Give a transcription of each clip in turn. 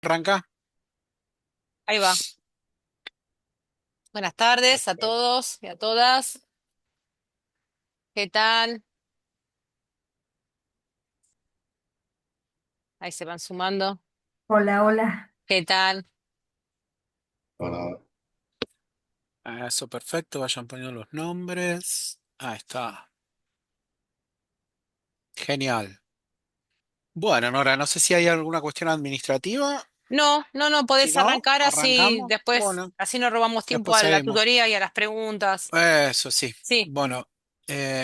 Arranca. Ahí va. Buenas tardes a todos y a todas. ¿Qué tal? Ahí se van sumando. Hola, hola. ¿Qué tal? Hola. Eso, perfecto. Vayan poniendo los nombres. Ahí está. Genial. Bueno, Nora, no sé si hay alguna cuestión administrativa. No, no, no, Si podés no, arrancar así arrancamos. después, Bueno, así no robamos tiempo después a la seguimos. tutoría y a las preguntas. Eso sí. Sí, Bueno,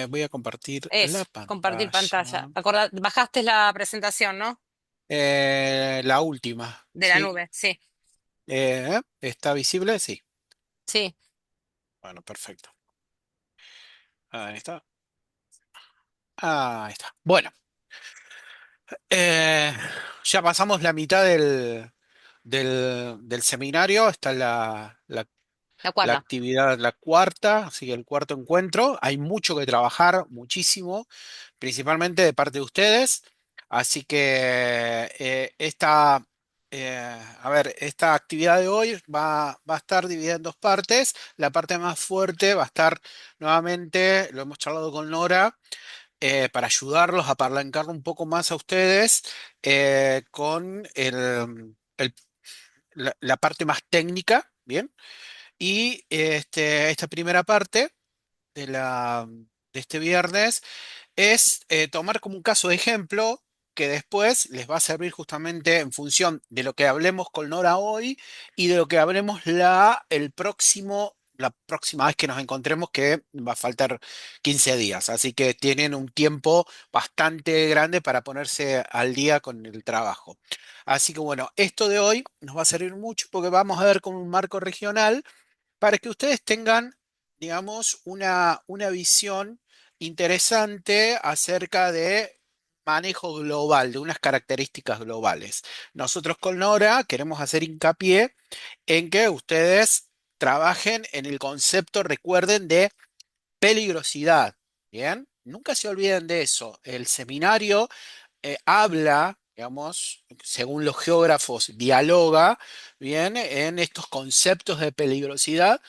voy a compartir eso, la compartir pantalla. pantalla. Bajaste la presentación, ¿no? La última, De la sí. nube, sí, ¿Está visible? Sí. sí. Bueno, perfecto. Ahí está. Ahí está. Bueno. Eh, ya pasamos la mitad del seminario, está La la cuarta. actividad, la cuarta, así que el cuarto encuentro. Hay mucho que trabajar, muchísimo, principalmente de parte de ustedes. Así que esta actividad de hoy va a estar dividida en dos partes. La parte más fuerte va a estar nuevamente, lo hemos charlado con Nora, para ayudarlos a apalancar un poco más a ustedes con la parte más técnica, ¿bien? Y esta primera parte de de este viernes es tomar como un caso de ejemplo que después les va a servir justamente en función de lo que hablemos con Nora hoy y de lo que hablemos la próxima vez que nos encontremos, que va a faltar 15 días. Así que tienen un tiempo bastante grande para ponerse al día con el trabajo. Así que bueno, esto de hoy nos va a servir mucho porque vamos a ver con un marco regional para que ustedes tengan, digamos, una visión interesante acerca de manejo global, de unas características globales. Nosotros con Nora queremos hacer hincapié en que ustedes trabajen en el concepto, recuerden, de peligrosidad. ¿Bien? Nunca se olviden de eso. El seminario habla, digamos, según los geógrafos, dialoga, bien, en estos conceptos de peligrosidad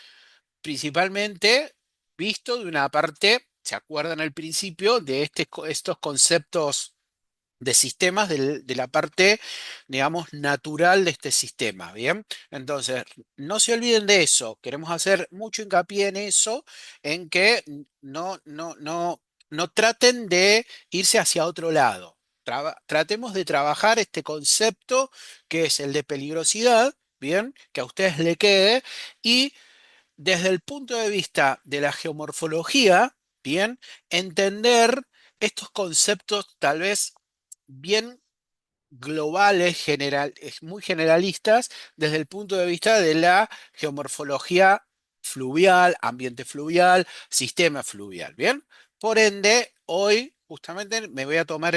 principalmente visto de una parte, ¿se acuerdan al principio de estos conceptos de sistemas de la parte, digamos, natural de este sistema? Bien, entonces, no se olviden de eso. Queremos hacer mucho hincapié en eso, en que no traten de irse hacia otro lado. Tratemos de trabajar este concepto que es el de peligrosidad, bien, que a ustedes le quede y desde el punto de vista de la geomorfología, bien, entender estos conceptos tal vez bien globales, muy generalistas, desde el punto de vista de la geomorfología fluvial, ambiente fluvial, sistema fluvial, ¿bien? Por ende, hoy justamente me voy a tomar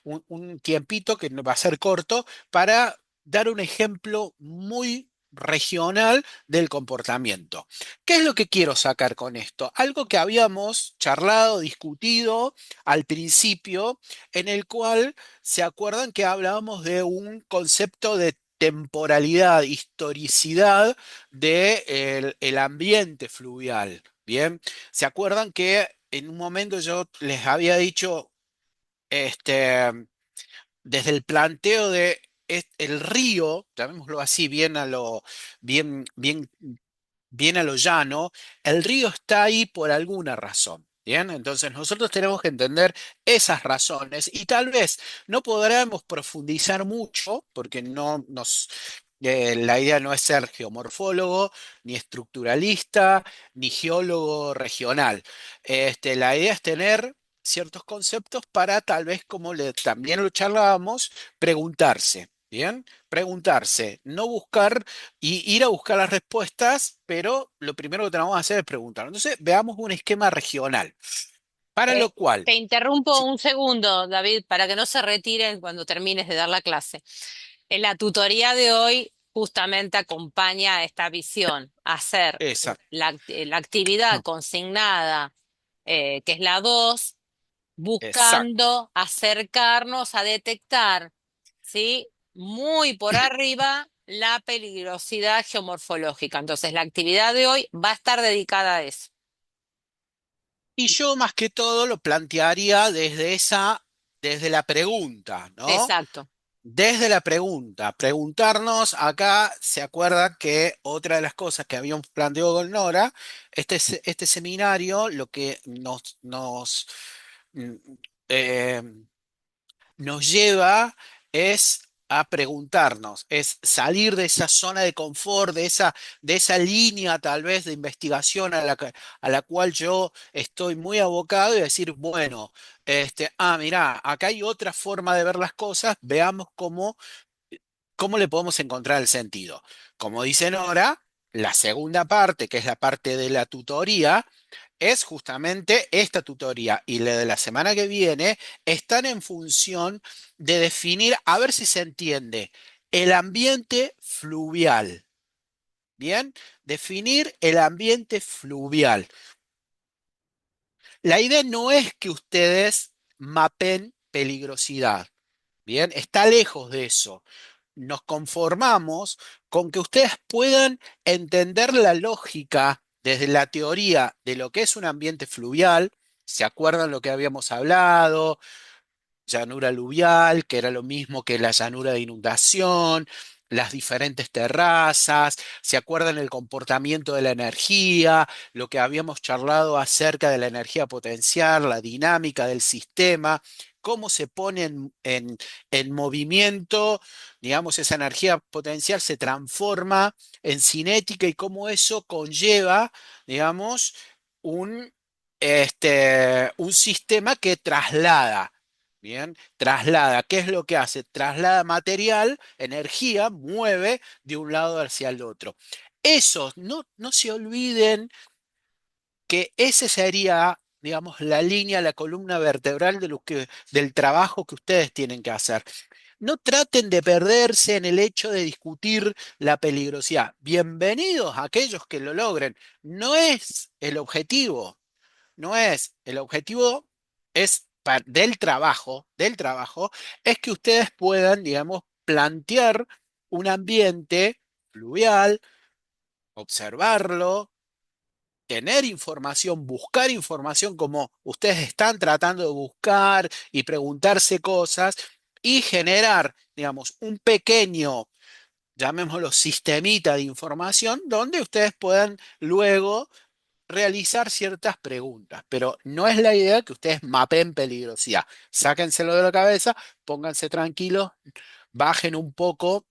un tiempito que va a ser corto para dar un ejemplo muy regional del comportamiento. ¿Qué es lo que quiero sacar con esto? Algo que habíamos charlado, discutido al principio, en el cual ¿se acuerdan que hablábamos de un concepto de temporalidad, historicidad del ambiente fluvial? Bien, ¿se acuerdan que en un momento yo les había dicho, este, desde el planteo de el río, llamémoslo así, bien, bien bien a lo llano, el río está ahí por alguna razón. Bien, entonces nosotros tenemos que entender esas razones y tal vez no podremos profundizar mucho porque la idea no es ser geomorfólogo, ni estructuralista, ni geólogo regional. La idea es tener ciertos conceptos para tal vez, como también lo charlábamos, preguntarse. Bien, preguntarse, no buscar y ir a buscar las respuestas, pero lo primero que tenemos que hacer es preguntar. Entonces, veamos un esquema regional, para lo cual, Te interrumpo sí, un segundo, David, para que no se retiren cuando termines de dar la clase. En la tutoría de hoy justamente acompaña a esta visión, hacer esa, la actividad consignada, que es la 2, exacto, buscando acercarnos a detectar, ¿sí? muy por arriba la peligrosidad geomorfológica. Entonces, la actividad de hoy va a estar dedicada a eso. Y yo más que todo lo plantearía desde la pregunta, ¿no? Exacto. Desde la pregunta, preguntarnos acá, ¿se acuerdan que otra de las cosas que habíamos planteado con Nora, este seminario, lo que mm, eh, nos lleva es a preguntarnos, es salir de esa zona de confort, de esa línea tal vez de investigación a la cual yo estoy muy abocado y decir, bueno, mirá, acá hay otra forma de ver las cosas, veamos cómo le podemos encontrar el sentido. Como dice Nora, la segunda parte, que es la parte de la tutoría, es justamente esta tutoría y la de la semana que viene están en función de definir, a ver si se entiende, el ambiente fluvial. Bien, definir el ambiente fluvial. La idea no es que ustedes mapen peligrosidad. Bien, está lejos de eso. Nos conformamos con que ustedes puedan entender la lógica desde la teoría de lo que es un ambiente fluvial. ¿Se acuerdan lo que habíamos hablado? Llanura aluvial, que era lo mismo que la llanura de inundación, las diferentes terrazas, ¿se acuerdan el comportamiento de la energía, lo que habíamos charlado acerca de la energía potencial, la dinámica del sistema, cómo se pone en movimiento, digamos, esa energía potencial se transforma en cinética y cómo eso conlleva, digamos, un, un sistema que traslada. Bien, traslada. ¿Qué es lo que hace? Traslada material, energía, mueve de un lado hacia el otro. Eso, no se olviden que ese sería, digamos, la línea, la columna vertebral del trabajo que ustedes tienen que hacer. No traten de perderse en el hecho de discutir la peligrosidad. Bienvenidos a aquellos que lo logren. No es el objetivo. No es, el objetivo es del trabajo, es que ustedes puedan, digamos, plantear un ambiente fluvial, observarlo, tener información, buscar información como ustedes están tratando de buscar y preguntarse cosas y generar, digamos, un pequeño, llamémoslo, sistemita de información donde ustedes puedan luego realizar ciertas preguntas, pero no es la idea que ustedes mapen peligrosidad. Sáquenselo de la cabeza, pónganse tranquilos, bajen un poco,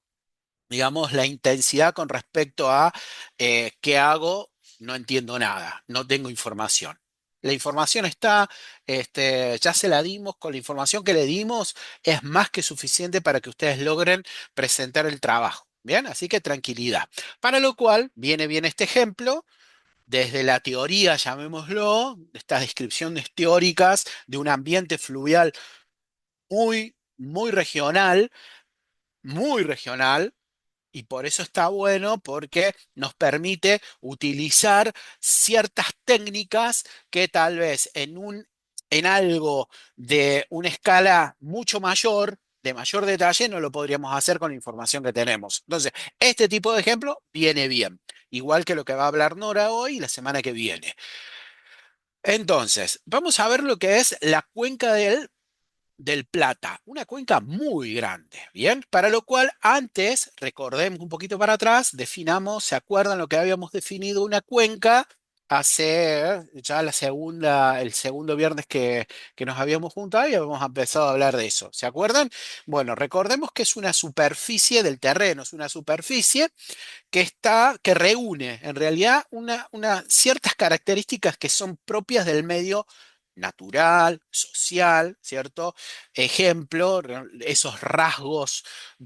digamos, la intensidad con respecto a qué hago, no entiendo nada, no tengo información. La información está, ya se la dimos, con la información que le dimos es más que suficiente para que ustedes logren presentar el trabajo. Bien, así que tranquilidad. Para lo cual viene bien este ejemplo desde la teoría, llamémoslo, estas descripciones teóricas de un ambiente fluvial muy regional, y por eso está bueno porque nos permite utilizar ciertas técnicas que tal vez en algo de una escala mucho mayor, de mayor detalle, no lo podríamos hacer con la información que tenemos. Entonces, este tipo de ejemplo viene bien, igual que lo que va a hablar Nora hoy y la semana que viene. Entonces, vamos a ver lo que es la cuenca del Plata, una cuenca muy grande, ¿bien? Para lo cual antes, recordemos un poquito para atrás, definamos, ¿se acuerdan lo que habíamos definido una cuenca hace ya el segundo viernes que nos habíamos juntado y habíamos empezado a hablar de eso? ¿Se acuerdan? Bueno, recordemos que es una superficie del terreno, es una superficie que reúne en realidad ciertas características que son propias del medio natural, social, ¿cierto? Ejemplo, esos rasgos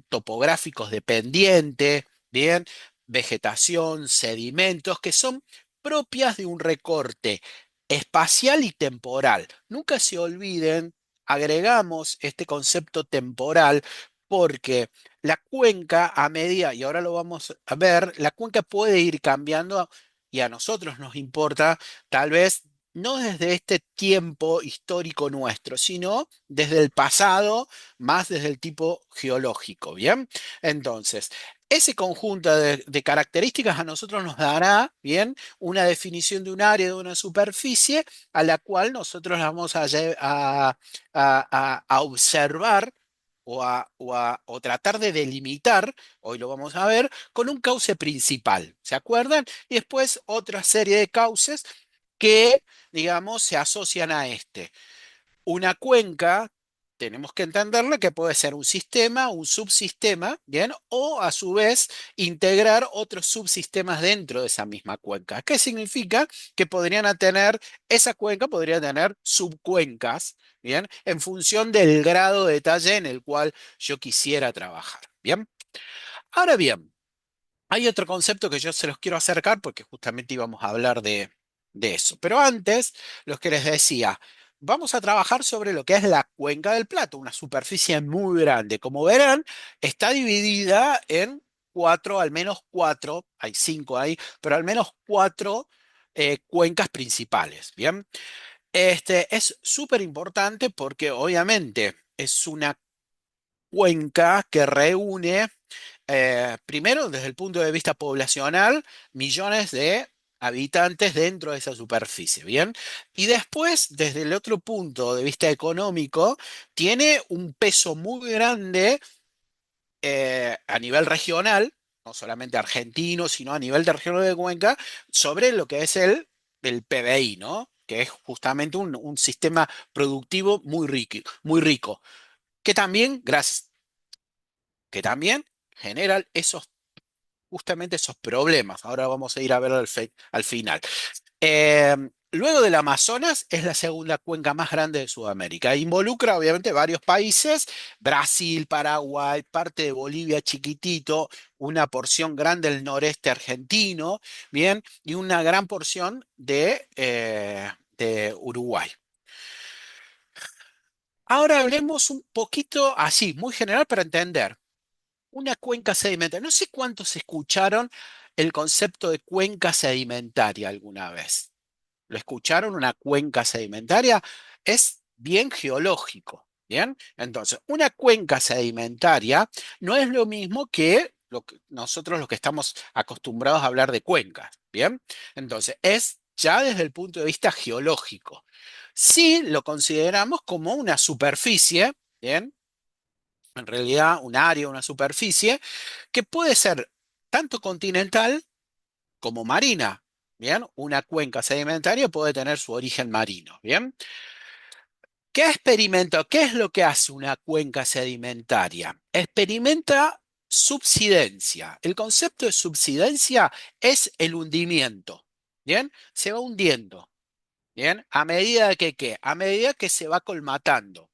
topográficos de pendiente, bien, vegetación, sedimentos, que son propias de un recorte espacial y temporal. Nunca se olviden, agregamos este concepto temporal porque la cuenca a medida, y ahora lo vamos a ver, la cuenca puede ir cambiando y a nosotros nos importa tal vez no desde este tiempo histórico nuestro, sino desde el pasado, más desde el tipo geológico, ¿bien? Entonces, ese conjunto de características a nosotros nos dará, ¿bien? Una definición de un área, de una superficie, a la cual nosotros vamos a observar. O tratar de delimitar, hoy lo vamos a ver, con un cauce principal, ¿se acuerdan? Y después otra serie de cauces que, digamos, se asocian a este. Una cuenca, tenemos que entenderla que puede ser un sistema, un subsistema, ¿bien? O a su vez integrar otros subsistemas dentro de esa misma cuenca. ¿Qué significa? Que podrían tener, esa cuenca podría tener subcuencas, ¿bien? En función del grado de detalle en el cual yo quisiera trabajar, ¿bien? Ahora bien, hay otro concepto que yo se los quiero acercar porque justamente íbamos a hablar de eso. Pero antes, los que les decía, vamos a trabajar sobre lo que es la Cuenca del Plata, una superficie muy grande. Como verán, está dividida en cuatro, al menos cuatro, hay cinco ahí, pero al menos cuatro cuencas principales. Bien, este es súper importante porque obviamente es una cuenca que reúne primero, desde el punto de vista poblacional, millones de habitantes dentro de esa superficie, ¿bien? Y después, desde el otro punto de vista económico, tiene un peso muy grande a nivel regional, no solamente argentino, sino a nivel de región de Cuenca, sobre lo que es el PBI, ¿no? Que es justamente un sistema productivo muy rico, que también, gracias, que también genera justamente esos problemas. Ahora vamos a ir a ver al final. Eh, Luego del Amazonas es la segunda cuenca más grande de Sudamérica. Involucra obviamente varios países, Brasil, Paraguay, parte de Bolivia chiquitito, una porción grande del noreste argentino, bien, y una gran porción de Uruguay. Ahora hablemos un poquito así, muy general para entender. Una cuenca sedimentaria. No sé cuántos escucharon el concepto de cuenca sedimentaria alguna vez. ¿Lo escucharon? Una cuenca sedimentaria es bien geológico. Bien, entonces, una cuenca sedimentaria no es lo mismo que nosotros los que estamos acostumbrados a hablar de cuencas. Bien, entonces es ya desde el punto de vista geológico. Si lo consideramos como una superficie, bien, en realidad un área, una superficie, que puede ser tanto continental como marina. Bien, una cuenca sedimentaria puede tener su origen marino. Bien, ¿qué experimenta? ¿Qué es lo que hace una cuenca sedimentaria? Experimenta subsidencia. El concepto de subsidencia es el hundimiento. Bien, se va hundiendo. Bien, a medida que ¿qué? A medida que se va colmatando.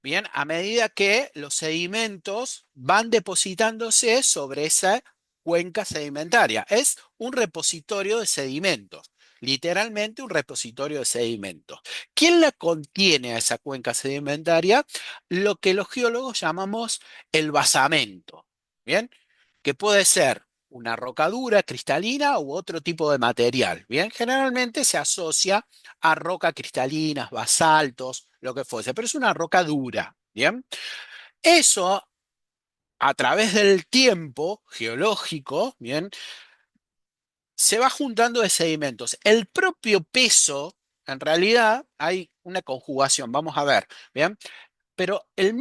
Bien, a medida que los sedimentos van depositándose sobre esa cuenca sedimentaria. Es un repositorio de sedimentos, literalmente un repositorio de sedimentos. ¿Quién la contiene a esa cuenca sedimentaria? Lo que los geólogos llamamos el basamento. Bien, que puede ser una roca dura, cristalina u otro tipo de material. Bien, generalmente se asocia a rocas cristalinas, basaltos, lo que fuese, pero es una roca dura, ¿bien? Eso, a través del tiempo geológico, ¿bien? Se va juntando de sedimentos. El propio peso, en realidad, hay una conjugación, vamos a ver, ¿bien? Pero el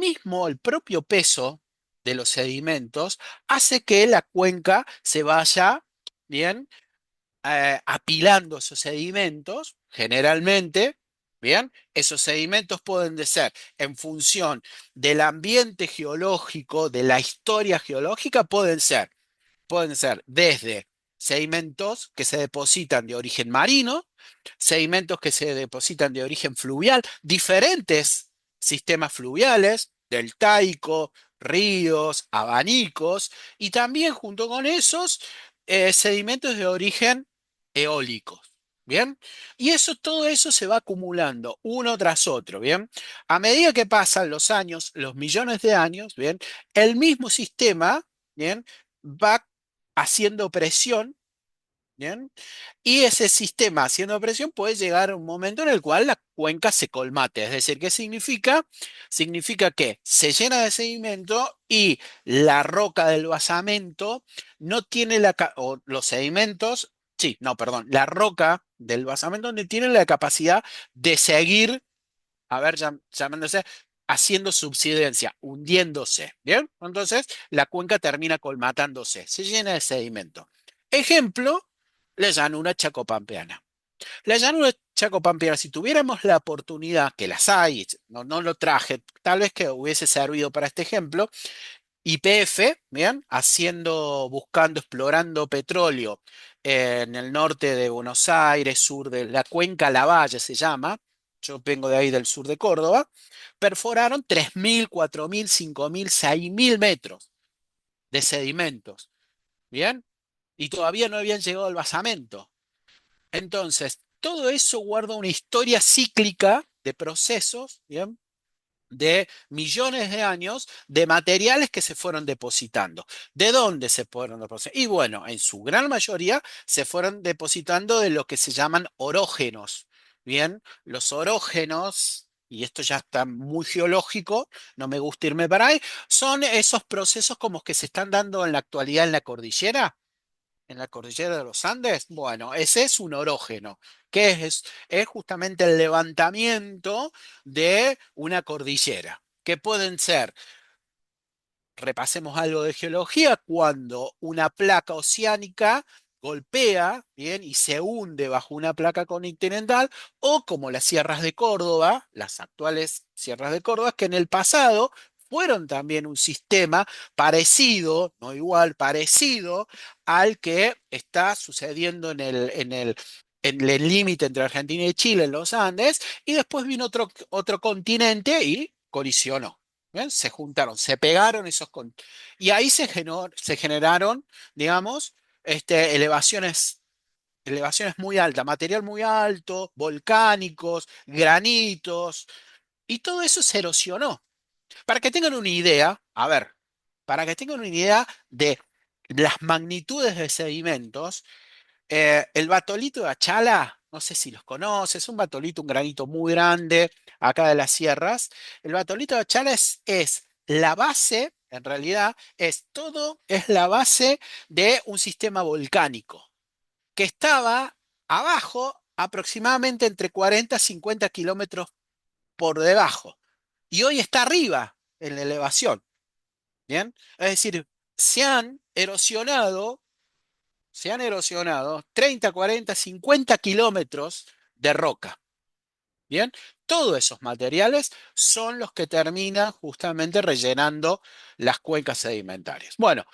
propio peso de los sedimentos hace que la cuenca se vaya, ¿bien? Apilando esos sedimentos, generalmente, ¿bien? Esos sedimentos pueden de ser en función del ambiente geológico, de la historia geológica, pueden ser desde sedimentos que se depositan de origen marino, sedimentos que se depositan de origen fluvial, diferentes sistemas fluviales, deltaico, ríos, abanicos, y también junto con esos sedimentos de origen eólicos. ¿Bien? Y eso, todo eso se va acumulando uno tras otro, ¿bien? A medida que pasan los años, los millones de años, ¿bien? El mismo sistema, ¿bien? Va haciendo presión ¿bien? Y ese sistema haciendo presión puede llegar a un momento en el cual la cuenca se colmate. Es decir, ¿qué significa? Significa que se llena de sedimento y la roca del basamento no tiene o los sedimentos, sí, no, perdón, la roca del basamento no tiene la capacidad de seguir, a ver, llamándose, haciendo subsidencia, hundiéndose. ¿Bien? Entonces, la cuenca termina colmatándose, se llena de sedimento. Ejemplo, la llanura chacopampeana. La llanura chacopampeana, si tuviéramos la oportunidad, que las hay, no, no lo traje, tal vez que hubiese servido para este ejemplo, YPF, ¿bien? Buscando, explorando petróleo en el norte de Buenos Aires, sur de la cuenca Lavalle se llama. Yo vengo de ahí del sur de Córdoba. Perforaron 3.000, 4.000, 5.000, 6.000 metros de sedimentos, ¿bien? Y todavía no habían llegado al basamento. Entonces, todo eso guarda una historia cíclica de procesos, ¿bien? De millones de años de materiales que se fueron depositando. ¿De dónde se fueron depositando? Y bueno, en su gran mayoría se fueron depositando de lo que se llaman orógenos. Bien, los orógenos, y esto ya está muy geológico, no me gusta irme para ahí, son esos procesos como que se están dando en la actualidad en la cordillera de los Andes. Bueno, ese es un orógeno, que es justamente el levantamiento de una cordillera, que pueden ser, repasemos algo de geología, cuando una placa oceánica golpea, bien, y se hunde bajo una placa continental, o como las sierras de Córdoba, las actuales sierras de Córdoba, que en el pasado fueron también un sistema parecido, no igual, parecido al que está sucediendo en el límite entre Argentina y Chile, en los Andes, y después vino otro continente y colisionó. ¿Bien? Se juntaron, se pegaron y ahí se generaron, digamos, elevaciones muy altas, material muy alto, volcánicos, granitos, y todo eso se erosionó. Para que tengan una idea, a ver, para que tengan una idea de las magnitudes de sedimentos, el batolito de Achala, no sé si los conoces, un batolito, un granito muy grande acá de las sierras. El batolito de Achala es la base, en realidad, es la base de un sistema volcánico que estaba abajo aproximadamente entre 40 y 50 kilómetros por debajo. Y hoy está arriba en la elevación. ¿Bien? Es decir, se han erosionado 30, 40, 50 kilómetros de roca. Bien, todos esos materiales son los que terminan justamente rellenando las cuencas sedimentarias. Bueno,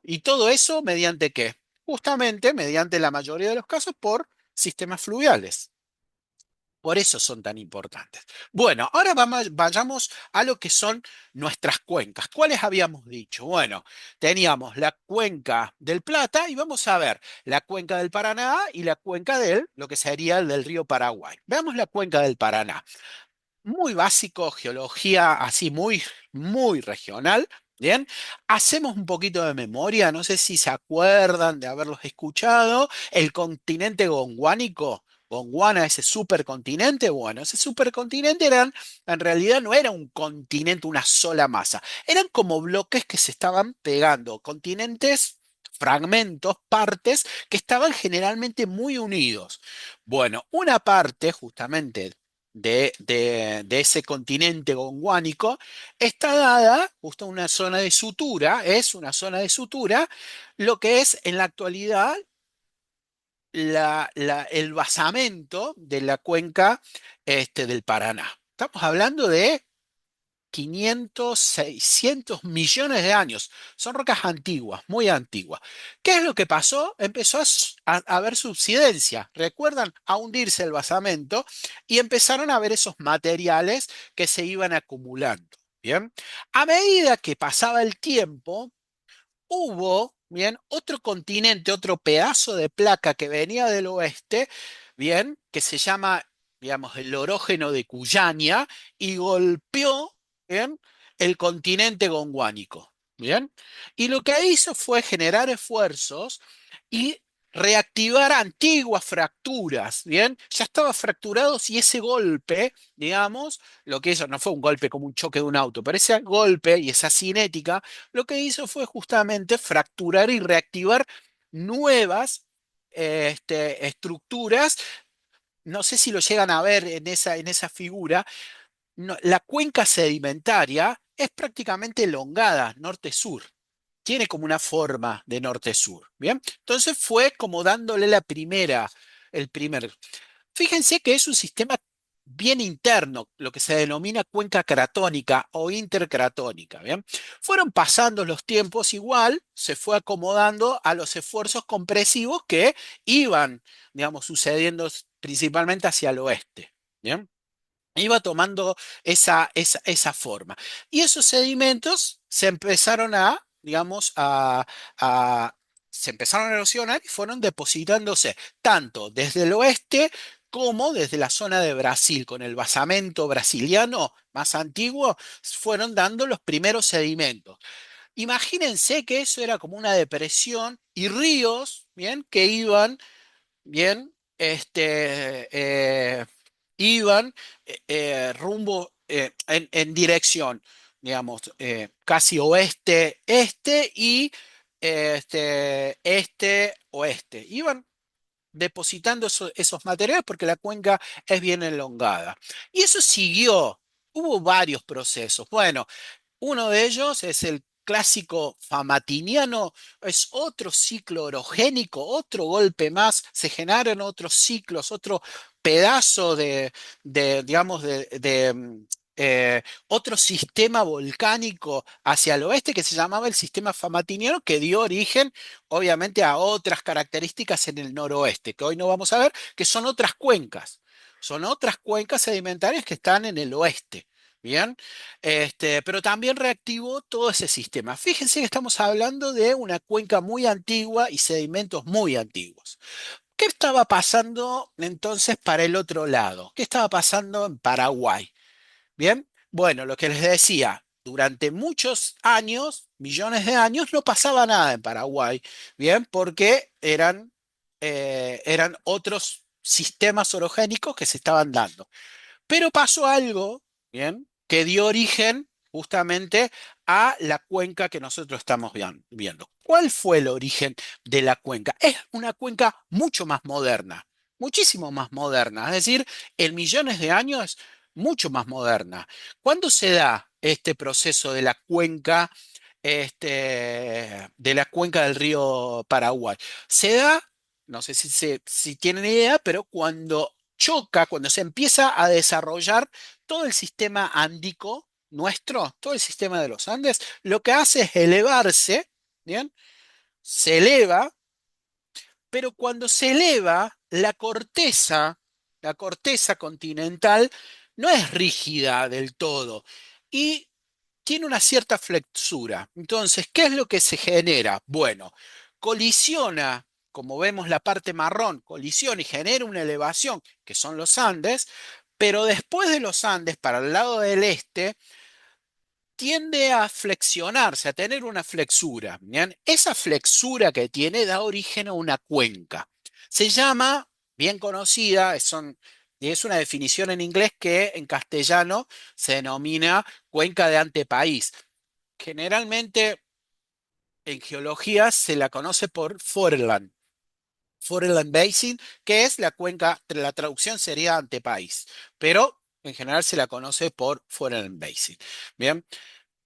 y todo eso mediante qué? Justamente mediante la mayoría de los casos por sistemas fluviales. Por eso son tan importantes. Bueno, ahora vayamos a lo que son nuestras cuencas. ¿Cuáles habíamos dicho? Bueno, teníamos la cuenca del Plata y vamos a ver la cuenca del Paraná y la cuenca lo que sería el del río Paraguay. Veamos la cuenca del Paraná. Muy básico, geología así muy regional. Bien, hacemos un poquito de memoria, no sé si se acuerdan de haberlos escuchado. El continente gondwánico, Gondwana, ese supercontinente, bueno, ese supercontinente en realidad no era un continente, una sola masa, eran como bloques que se estaban pegando, continentes, fragmentos, partes que estaban generalmente muy unidos. Bueno, una parte justamente de ese continente gondwánico está dada justo una zona de sutura, es una zona de sutura, lo que es en la actualidad el basamento de la cuenca del Paraná. Estamos hablando de 500, 600 millones de años. Son rocas antiguas, muy antiguas. ¿Qué es lo que pasó? Empezó a haber subsidencia. ¿Recuerdan? A hundirse el basamento y empezaron a ver esos materiales que se iban acumulando. Bien. A medida que pasaba el tiempo, hubo, bien, otro continente, otro pedazo de placa que venía del oeste, bien, que se llama, digamos, el orógeno de Cuyania y golpeó, bien, el continente gondwánico, bien. Y lo que hizo fue generar esfuerzos y reactivar antiguas fracturas, ¿bien? Ya estaba fracturados y ese golpe, digamos, lo que hizo no fue un golpe como un choque de un auto, pero ese golpe y esa cinética, lo que hizo fue justamente fracturar y reactivar nuevas estructuras. No sé si lo llegan a ver en esa figura. La cuenca sedimentaria es prácticamente elongada, norte-sur. Tiene como una forma de norte-sur, ¿bien? Entonces fue como dándole el primer. Fíjense que es un sistema bien interno, lo que se denomina cuenca cratónica o intercratónica, ¿bien? Fueron pasando los tiempos igual, se fue acomodando a los esfuerzos compresivos que iban, digamos, sucediendo principalmente hacia el oeste, ¿bien? Iba tomando esa forma. Y esos sedimentos se empezaron digamos, a- se empezaron a erosionar y fueron depositándose tanto desde el oeste como desde la zona de Brasil, con el basamento brasiliano más antiguo, fueron dando los primeros sedimentos. Imagínense que eso era como una depresión y ríos, ¿bien? Que iban bien, iban rumbo en dirección, digamos, casi oeste-este y este-oeste. Iban depositando esos materiales porque la cuenca es bien elongada. Y eso siguió. Hubo varios procesos. Bueno, uno de ellos es el clásico famatiniano, es otro ciclo orogénico, otro golpe más, se generan otros ciclos, otro pedazo digamos, otro sistema volcánico hacia el oeste que se llamaba el sistema famatiniano, que dio origen, obviamente, a otras características en el noroeste, que hoy no vamos a ver, que son otras cuencas. Son otras cuencas sedimentarias que están en el oeste. Bien, pero también reactivó todo ese sistema. Fíjense que estamos hablando de una cuenca muy antigua y sedimentos muy antiguos. ¿Qué estaba pasando entonces para el otro lado? ¿Qué estaba pasando en Paraguay? Bien, bueno, lo que les decía, durante muchos años, millones de años, no pasaba nada en Paraguay, bien, porque eran otros sistemas orogénicos que se estaban dando. Pero pasó algo, ¿bien? Que dio origen justamente a la cuenca que nosotros estamos viendo. ¿Cuál fue el origen de la cuenca? Es una cuenca mucho más moderna, muchísimo más moderna, es decir, en millones de años, mucho más moderna. ¿Cuándo se da este proceso de la cuenca del río Paraguay? Se da, no sé si tienen idea, pero cuando choca, cuando se empieza a desarrollar todo el sistema ándico nuestro, todo el sistema de los Andes, lo que hace es elevarse, ¿bien? Se eleva, pero cuando se eleva, la corteza continental, no es rígida del todo y tiene una cierta flexura. Entonces, ¿qué es lo que se genera? Bueno, colisiona, como vemos la parte marrón, colisiona y genera una elevación, que son los Andes, pero después de los Andes, para el lado del este, tiende a flexionarse, a tener una flexura. ¿Bien? Esa flexura que tiene da origen a una cuenca. Se llama, bien conocida, es una definición en inglés que en castellano se denomina cuenca de antepaís. Generalmente en geología se la conoce por Foreland. Foreland Basin, que es la cuenca, la traducción sería antepaís, pero en general se la conoce por Foreland Basin. Bien,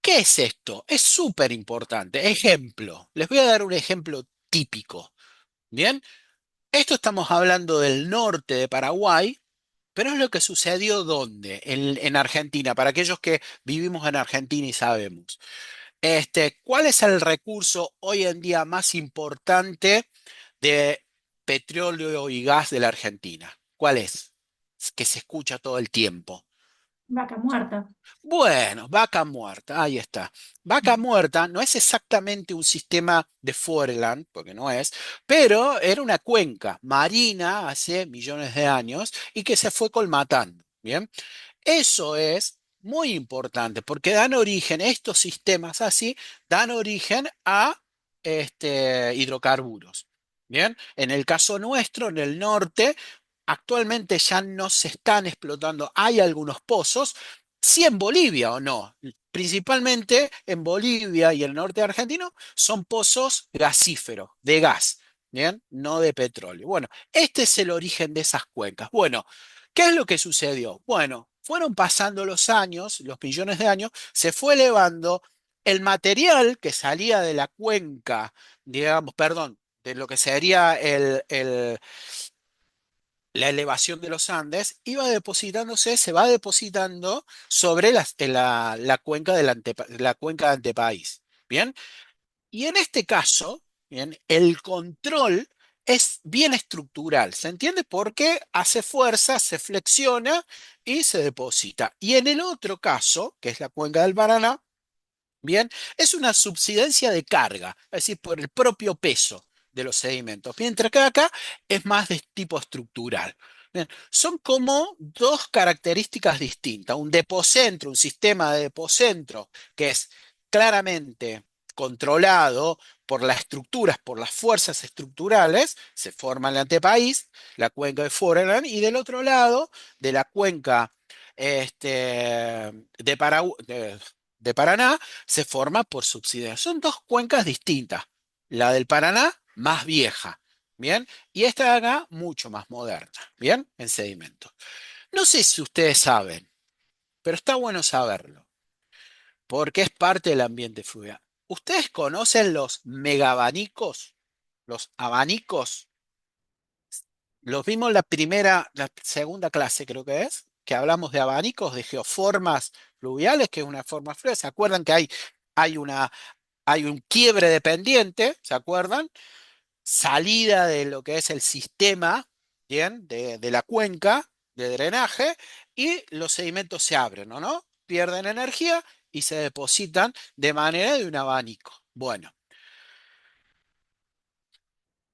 ¿qué es esto? Es súper importante. Ejemplo, les voy a dar un ejemplo típico. Bien, esto estamos hablando del norte de Paraguay, pero es lo que sucedió ¿dónde? En Argentina, para aquellos que vivimos en Argentina y sabemos. ¿Cuál es el recurso hoy en día más importante de petróleo y gas de la Argentina? ¿Cuál es? Que se escucha todo el tiempo. Vaca muerta. Bueno, vaca muerta, ahí está. Vaca muerta no es exactamente un sistema de Foreland, porque no es, pero era una cuenca marina hace millones de años y que se fue colmatando. Bien, eso es muy importante porque dan origen, estos sistemas así, dan origen a hidrocarburos. Bien, en el caso nuestro, en el norte, actualmente ya no se están explotando. Hay algunos pozos, sí en Bolivia o no. Principalmente en Bolivia y el norte argentino son pozos gasíferos, de gas, ¿bien? No de petróleo. Bueno, este es el origen de esas cuencas. Bueno, ¿qué es lo que sucedió? Bueno, fueron pasando los años, los millones de años, se fue elevando el material que salía de la cuenca, digamos, perdón, de lo que sería la elevación de los Andes, iba depositándose, se va depositando sobre la cuenca la cuenca de Antepaís. Bien, y en este caso, bien, el control es bien estructural. ¿Se entiende? Porque hace fuerza, se flexiona y se deposita. Y en el otro caso, que es la cuenca del Paraná, bien, es una subsidencia de carga, es decir, por el propio peso de los sedimentos, mientras que acá es más de tipo estructural. Bien, son como dos características distintas, un depocentro, un sistema de depocentro que es claramente controlado por las estructuras, por las fuerzas estructurales, se forma el antepaís, la cuenca de Foreland, y del otro lado, de la cuenca de, de Paraná, se forma por subsidiaria. Son dos cuencas distintas. La del Paraná, más vieja, ¿bien? Y esta de acá, mucho más moderna, ¿bien? En sedimento. No sé si ustedes saben, pero está bueno saberlo, porque es parte del ambiente fluvial. ¿Ustedes conocen los megabanicos? Los abanicos. Los vimos la segunda clase creo que hablamos de abanicos, de geoformas fluviales, que es una forma fluvial. ¿Se acuerdan que hay una hay un quiebre de pendiente, ¿se acuerdan? Salida de lo que es el sistema, ¿bien? De la cuenca de drenaje y los sedimentos se abren, ¿o no? Pierden energía y se depositan de manera de un abanico. Bueno,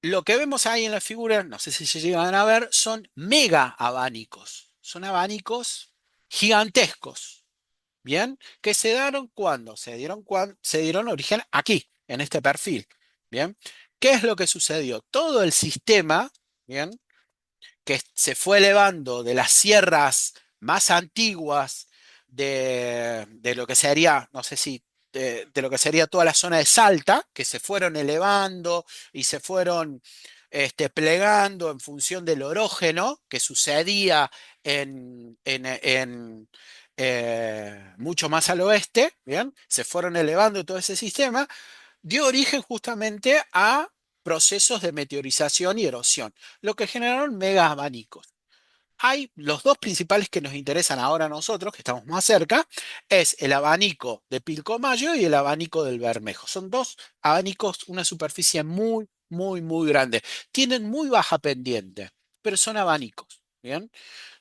lo que vemos ahí en la figura, no sé si se llegan a ver, son mega abanicos. Son abanicos gigantescos. Bien, que se dieron cuando, se dieron origen aquí, en este perfil. Bien, ¿qué es lo que sucedió? Todo el sistema, bien, que se fue elevando de las sierras más antiguas de lo que sería, no sé si, de lo que sería toda la zona de Salta, que se fueron elevando y se fueron plegando en función del orógeno que sucedía mucho más al oeste, ¿bien? Se fueron elevando todo ese sistema, dio origen justamente a procesos de meteorización y erosión, lo que generaron mega abanicos. Hay los dos principales que nos interesan ahora a nosotros, que estamos más cerca, es el abanico de Pilcomayo y el abanico del Bermejo. Son dos abanicos, una superficie muy, muy, muy grande. Tienen muy baja pendiente, pero son abanicos. ¿Bien?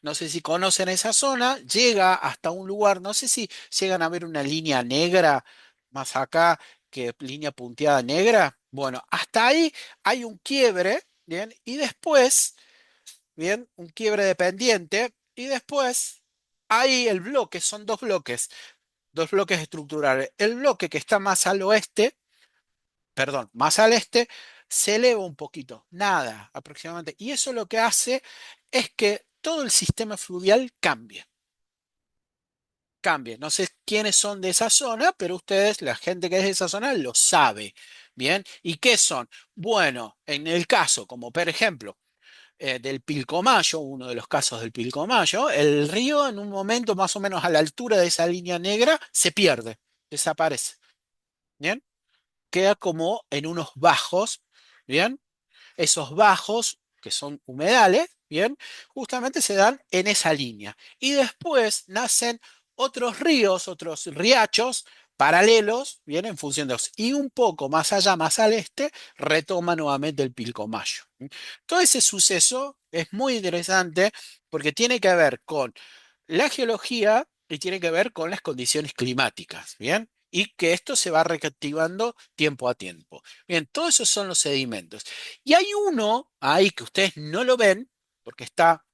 No sé si conocen esa zona, llega hasta un lugar, no sé si llegan a ver una línea negra más acá que línea punteada negra. Bueno, hasta ahí hay un quiebre, ¿bien? Y después bien, un quiebre de pendiente y después hay el bloque, son dos bloques estructurales. El bloque que está más al oeste, perdón, más al este, se eleva un poquito, nada aproximadamente. Y eso lo que hace es que todo el sistema fluvial cambie. Cambie. No sé quiénes son de esa zona, pero ustedes, la gente que es de esa zona, lo sabe. Bien. ¿Y qué son? Bueno, en el caso, como por ejemplo, del Pilcomayo, uno de los casos del Pilcomayo, el río en un momento más o menos a la altura de esa línea negra se pierde, desaparece, ¿bien? Queda como en unos bajos, ¿bien? Esos bajos, que son humedales, ¿bien? Justamente se dan en esa línea. Y después nacen otros ríos, otros riachos paralelos, ¿bien? En función de los. Y un poco más allá, más al este, retoma nuevamente el Pilcomayo. Todo ese suceso es muy interesante porque tiene que ver con la geología y tiene que ver con las condiciones climáticas, ¿bien? Y que esto se va reactivando tiempo a tiempo. Bien, todos esos son los sedimentos. Y hay uno ahí que ustedes no lo ven, porque está,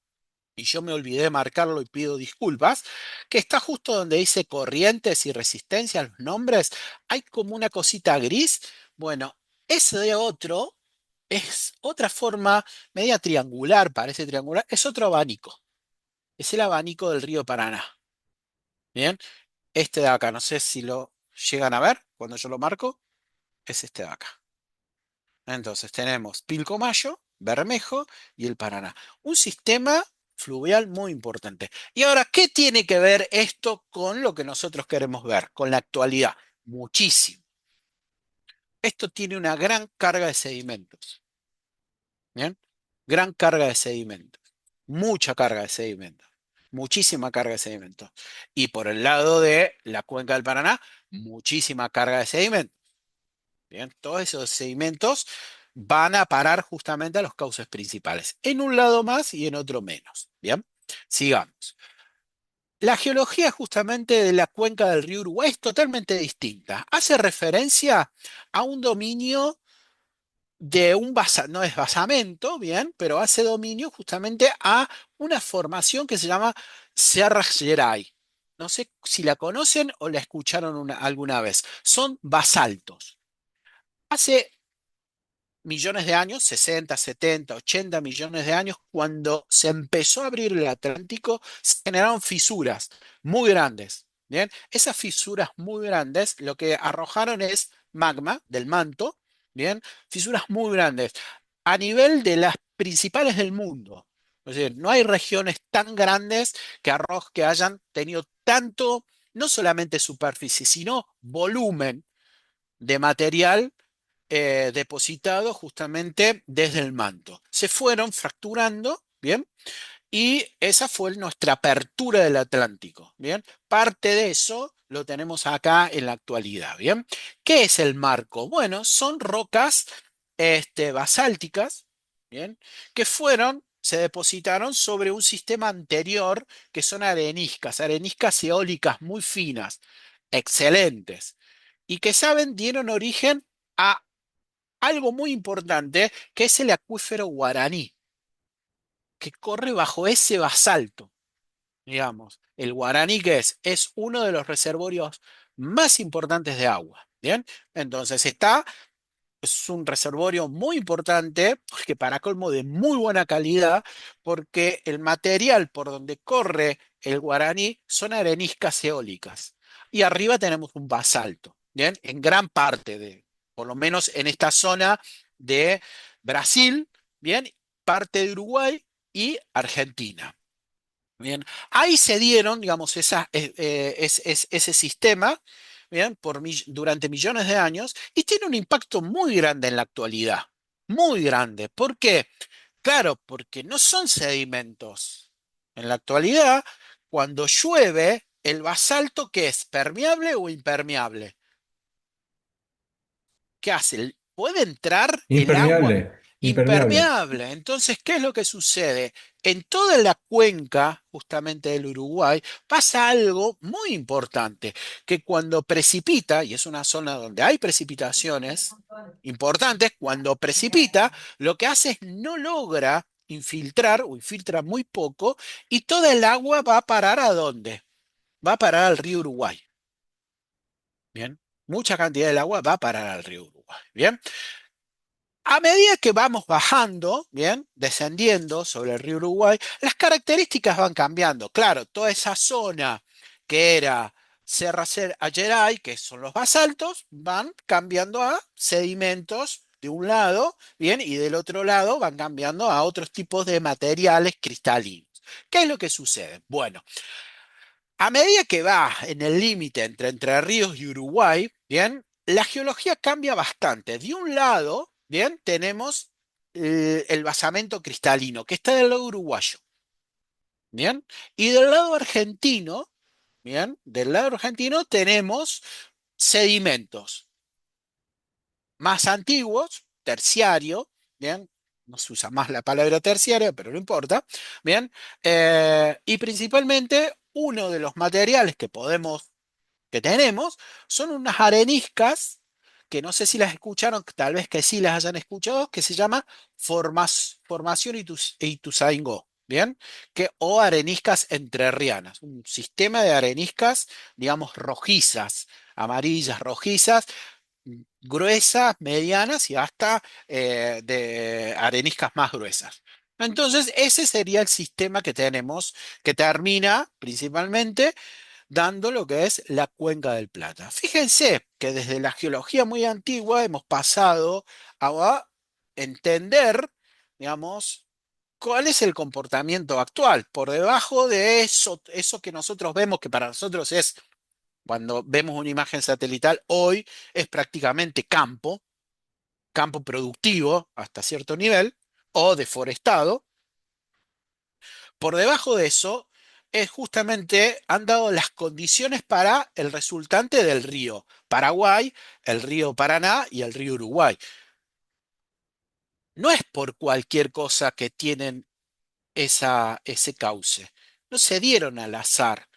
y yo me olvidé de marcarlo y pido disculpas, que está justo donde dice corrientes y resistencia, los nombres, hay como una cosita gris. Bueno, ese de otro. Es otra forma media triangular, parece triangular, es otro abanico. Es el abanico del río Paraná. Bien, este de acá, no sé si lo llegan a ver cuando yo lo marco, es este de acá. Entonces tenemos Pilcomayo, Bermejo y el Paraná. Un sistema fluvial muy importante. Y ahora, ¿qué tiene que ver esto con lo que nosotros queremos ver, con la actualidad? Muchísimo. Esto tiene una gran carga de sedimentos. ¿Bien? Gran carga de sedimentos. Mucha carga de sedimentos. Muchísima carga de sedimentos. Y por el lado de la cuenca del Paraná, muchísima carga de sedimentos. Bien, todos esos sedimentos van a parar justamente a los cauces principales, en un lado más y en otro menos. Bien, sigamos. La geología justamente de la cuenca del río Uruguay es totalmente distinta. Hace referencia a un dominio de un no es basamento, bien, pero hace dominio justamente a una formación que se llama Serra Gerai. No sé si la conocen o la escucharon alguna vez. Son basaltos. Hace millones de años, 60, 70, 80 millones de años, cuando se empezó a abrir el Atlántico, se generaron fisuras muy grandes. Bien, esas fisuras muy grandes lo que arrojaron es magma del manto, bien, fisuras muy grandes a nivel de las principales del mundo. Es decir, no hay regiones tan grandes que hayan tenido tanto, no solamente superficie, sino volumen de material depositado justamente desde el manto. Se fueron fracturando, ¿bien? Y esa fue nuestra apertura del Atlántico, ¿bien? Parte de eso lo tenemos acá en la actualidad, ¿bien? ¿Qué es el marco? Bueno, son rocas basálticas, ¿bien? Que se depositaron sobre un sistema anterior que son areniscas eólicas muy finas, excelentes, y que dieron origen a algo muy importante, que es el acuífero Guaraní, que corre bajo ese basalto, digamos. El Guaraní, ¿qué es? Es uno de los reservorios más importantes de agua. Bien, entonces es un reservorio muy importante, porque para colmo de muy buena calidad, porque el material por donde corre el Guaraní son areniscas eólicas. Y arriba tenemos un basalto, ¿bien? En gran parte por lo menos en esta zona de Brasil, ¿bien? Parte de Uruguay y Argentina. Bien, ahí se dieron, digamos, ese sistema, bien, durante millones de años y tiene un impacto muy grande en la actualidad, muy grande. ¿Por qué? Claro, porque no son sedimentos. En la actualidad, cuando llueve, el basalto, ¿qué es? ¿Permeable o impermeable? ¿Qué hace? ¿Puede entrar el agua? Impermeable, impermeable. Impermeable. Entonces, ¿qué es lo que sucede? En toda la cuenca, justamente del Uruguay, pasa algo muy importante, que cuando precipita, y es una zona donde hay precipitaciones importantes, cuando precipita, lo que hace es no logra infiltrar o infiltra muy poco y toda el agua va a parar ¿a dónde? Va a parar al río Uruguay. Bien. Mucha cantidad del agua va a parar al río Uruguay. Bien. A medida que vamos bajando, bien, descendiendo sobre el río Uruguay, las características van cambiando. Claro, toda esa zona que era Ayeray, que son los basaltos, van cambiando a sedimentos de un lado, bien, y del otro lado van cambiando a otros tipos de materiales cristalinos. ¿Qué es lo que sucede? Bueno, a medida que va en el límite entre Entre Ríos y Uruguay, bien, la geología cambia bastante. De un lado, bien, tenemos el basamento cristalino, que está del lado uruguayo, bien, y del lado argentino, bien, del lado argentino tenemos sedimentos más antiguos, terciario, bien, no se usa más la palabra terciaria, pero no importa, bien, y principalmente uno de los materiales que tenemos son unas areniscas que no sé si las escucharon, tal vez que sí las hayan escuchado, que se llama Formación Ituzaingó, ¿bien? O areniscas entrerrianas, un sistema de areniscas, digamos, rojizas, amarillas, rojizas, gruesas, medianas y hasta de areniscas más gruesas. Entonces, ese sería el sistema que tenemos, que termina principalmente dando lo que es la Cuenca del Plata. Fíjense que desde la geología muy antigua hemos pasado a entender, digamos, cuál es el comportamiento actual. Por debajo de eso que nosotros vemos, que para nosotros es, cuando vemos una imagen satelital, hoy es prácticamente campo, campo productivo hasta cierto nivel, o deforestado. Por debajo de eso, es justamente han dado las condiciones para el resultante del río Paraguay, el río Paraná y el río Uruguay. No es por cualquier cosa que tienen ese cauce. No se dieron al azar.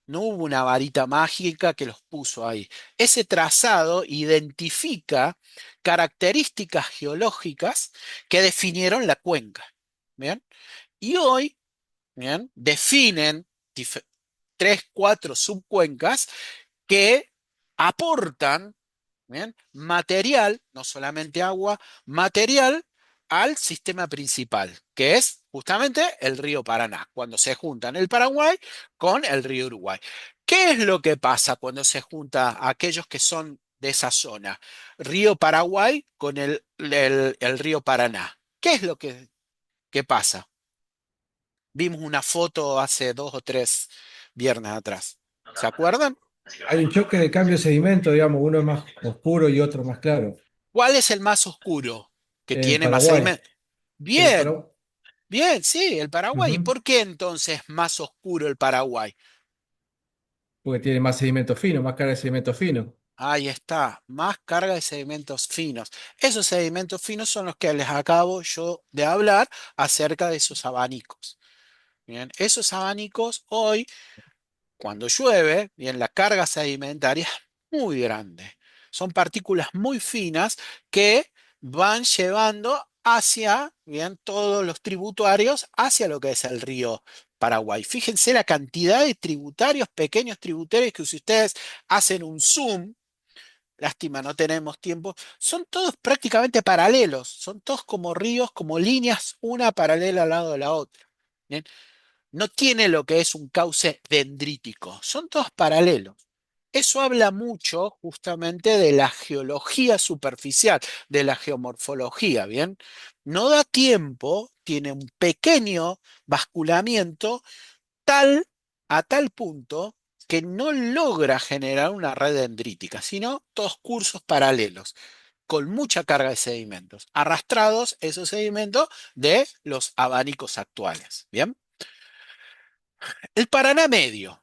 No hubo una varita mágica que los puso ahí. Ese trazado identifica características geológicas que definieron la cuenca. ¿Bien? Y hoy, ¿bien? Definen tres, cuatro subcuencas que aportan, ¿bien? Material, no solamente agua, material al sistema principal, que es justamente el río Paraná, cuando se juntan el Paraguay con el río Uruguay. ¿Qué es lo que pasa cuando se junta aquellos que son de esa zona? Río Paraguay con el río Paraná. ¿Qué es lo que pasa? Vimos una foto hace 2 o 3 viernes atrás. ¿Se acuerdan? Hay un choque de cambio de sedimento, digamos, uno es más oscuro y otro más claro. ¿Cuál es el más oscuro? Que El tiene más Paraguay, sedimento. el Bien, Paraguay. bien, sí, el Paraguay. ¿Y Ujú. por qué entonces más oscuro el Paraguay? Porque tiene más sedimento fino, más cara de sedimento fino. Ahí está, más carga de sedimentos finos. Esos sedimentos finos son los que les acabo yo de hablar acerca de esos abanicos. Bien, esos abanicos hoy, cuando llueve, bien, la carga sedimentaria es muy grande. Son partículas muy finas que van llevando hacia, bien, todos los tributarios hacia lo que es el río Paraguay. Fíjense la cantidad de tributarios, pequeños tributarios, que si ustedes hacen un zoom, lástima, no tenemos tiempo, son todos prácticamente paralelos, son todos como ríos, como líneas, una paralela al lado de la otra. ¿Bien? No tiene lo que es un cauce dendrítico, son todos paralelos. Eso habla mucho justamente de la geología superficial, de la geomorfología, ¿bien? No da tiempo, tiene un pequeño basculamiento tal, a tal punto que no logra generar una red dendrítica, sino todos cursos paralelos, con mucha carga de sedimentos, arrastrados esos sedimentos de los abanicos actuales, ¿bien? El Paraná Medio.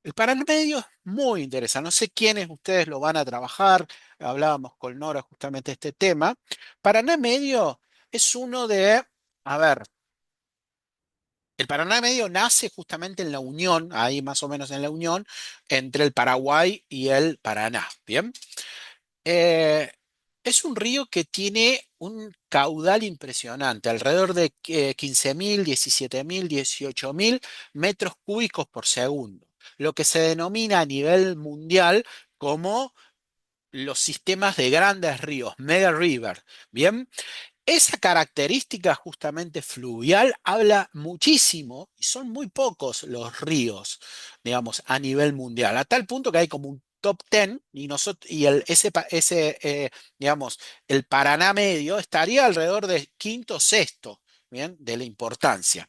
El Paraná Medio es muy interesante. No sé quiénes ustedes lo van a trabajar. Hablábamos con Nora justamente de este tema. Paraná Medio es uno de, a ver, el Paraná Medio nace justamente en la unión, ahí más o menos en la unión, entre el Paraguay y el Paraná. Bien. Eh, es un río que tiene un caudal impresionante, alrededor de 15.000, 17.000, 18.000 metros cúbicos por segundo, lo que se denomina a nivel mundial como los sistemas de grandes ríos, mega river. Bien, esa característica justamente fluvial habla muchísimo y son muy pocos los ríos, digamos, a nivel mundial, a tal punto que hay como un top 10 y, digamos, el Paraná medio estaría alrededor de quinto o sexto, ¿bien? De la importancia.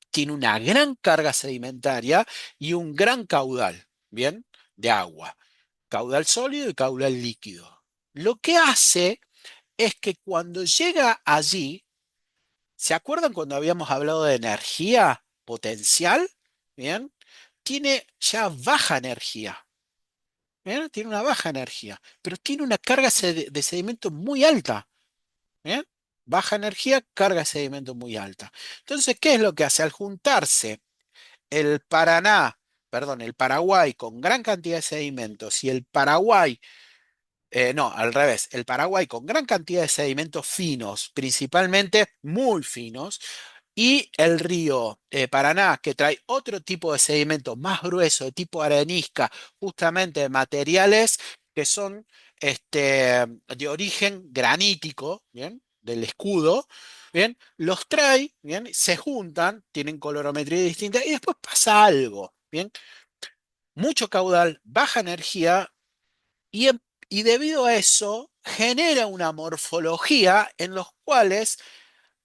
Tiene una gran carga sedimentaria y un gran caudal, ¿bien? De agua, caudal sólido y caudal líquido. Lo que hace es que cuando llega allí, ¿se acuerdan cuando habíamos hablado de energía potencial? Bien, tiene ya baja energía. Bien, tiene una baja energía, pero tiene una carga de sedimento muy alta. Bien, baja energía, carga de sedimento muy alta. Entonces, ¿qué es lo que hace? Al juntarse el Paraná, perdón, el Paraguay con gran cantidad de sedimentos y el Paraguay no, al revés. El Paraguay con gran cantidad de sedimentos finos, principalmente muy finos, y el río Paraná, que trae otro tipo de sedimento más grueso, de tipo arenisca, justamente de materiales que son de origen granítico, ¿bien? Del escudo, ¿bien? Los trae, ¿bien? Se juntan, tienen colorometría distinta y después pasa algo, ¿bien? Mucho caudal, baja energía y, y debido a eso genera una morfología en los cuales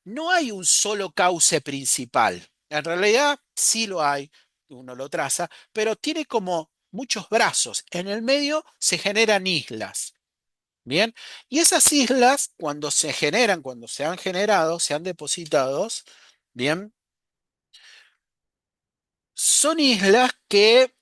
no hay un solo cauce principal. En realidad sí lo hay, uno lo traza, pero tiene como muchos brazos. En el medio se generan islas. Bien, y esas islas cuando se generan, cuando se han generado, se han depositados, bien, son islas que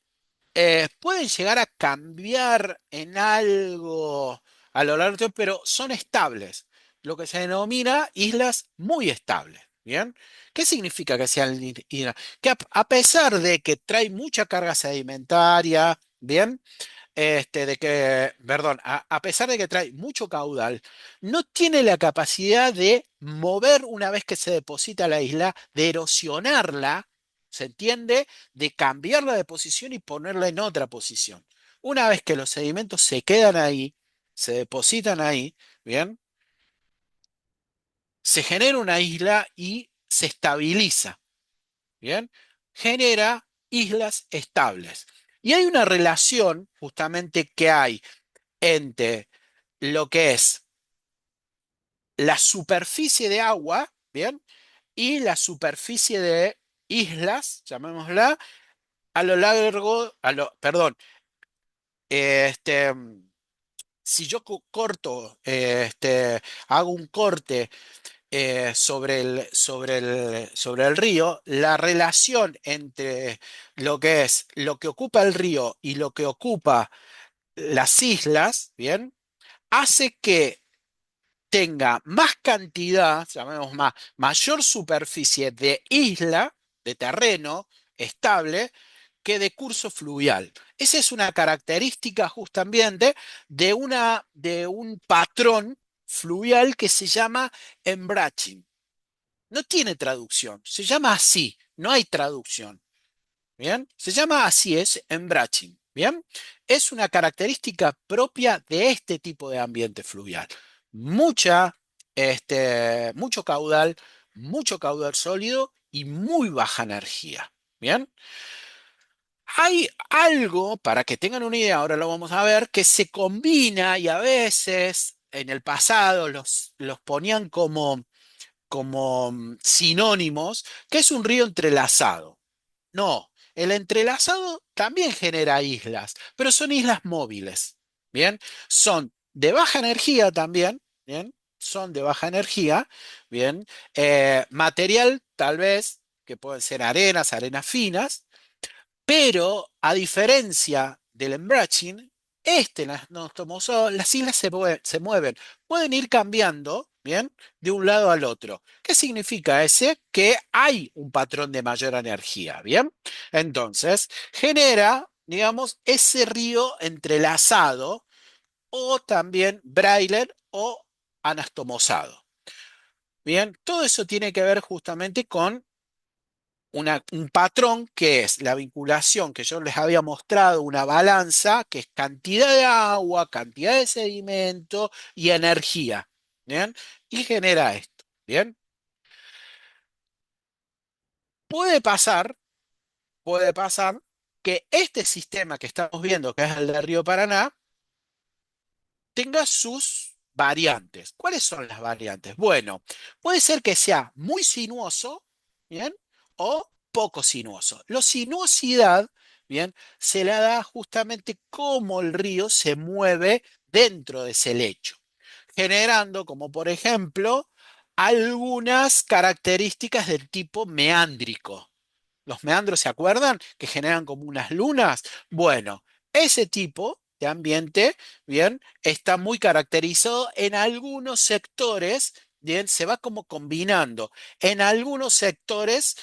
pueden llegar a cambiar en algo a lo largo del tiempo, pero son estables, lo que se denomina islas muy estables. ¿Bien? ¿Qué significa que sean islas? Que a pesar de que trae mucha carga sedimentaria, ¿bien? Perdón, a pesar de que trae mucho caudal, no tiene la capacidad de mover una vez que se deposita la isla, de erosionarla, ¿se entiende? De cambiarla de posición y ponerla en otra posición. Una vez que los sedimentos se quedan ahí, se depositan ahí, ¿bien? Se genera una isla y se estabiliza, ¿bien? Genera islas estables. Y hay una relación justamente que hay entre lo que es la superficie de agua, ¿bien? Y la superficie de islas, llamémosla, a lo largo, perdón, este, si yo corto, hago un corte sobre el río, la relación entre lo que es lo que ocupa el río y lo que ocupa las islas, ¿bien? Hace que tenga más cantidad, llamemos más, mayor superficie de isla, de terreno estable, que de curso fluvial. Esa es una característica justamente de un patrón fluvial que se llama embraching. No tiene traducción, se llama así, no hay traducción. ¿Bien? Se llama así, es embraching. ¿Bien? Es una característica propia de este tipo de ambiente fluvial. Mucha, mucho caudal sólido y muy baja energía. ¿Bien? Hay algo, para que tengan una idea, ahora lo vamos a ver, que se combina y a veces en el pasado los ponían como sinónimos, que es un río entrelazado. No, el entrelazado también genera islas, pero son islas móviles. Bien, son de baja energía también. Bien, son de baja energía. Bien, material tal vez que pueden ser arenas finas, pero a diferencia del embraching, las islas se mueven, pueden ir cambiando, ¿bien? De un lado al otro. ¿Qué significa ese? Que hay un patrón de mayor energía, ¿bien? Entonces, genera, digamos, ese río entrelazado o también Breiler o anastomosado. Bien, todo eso tiene que ver justamente con un patrón que es la vinculación que yo les había mostrado, una balanza, que es cantidad de agua, cantidad de sedimento y energía. ¿Bien? Y genera esto. ¿Bien? Puede pasar, puede pasar que este sistema que estamos viendo, que es el del río Paraná, tenga sus variantes. ¿Cuáles son las variantes? Bueno, puede ser que sea muy sinuoso, ¿bien? O poco sinuoso. La sinuosidad, ¿bien? Se la da justamente cómo el río se mueve dentro de ese lecho, generando, como por ejemplo, algunas características del tipo meándrico. Los meandros, ¿se acuerdan? Que generan como unas lunas. Bueno, ese tipo de ambiente, bien, está muy caracterizado en algunos sectores, bien, se va como combinando. En algunos sectores,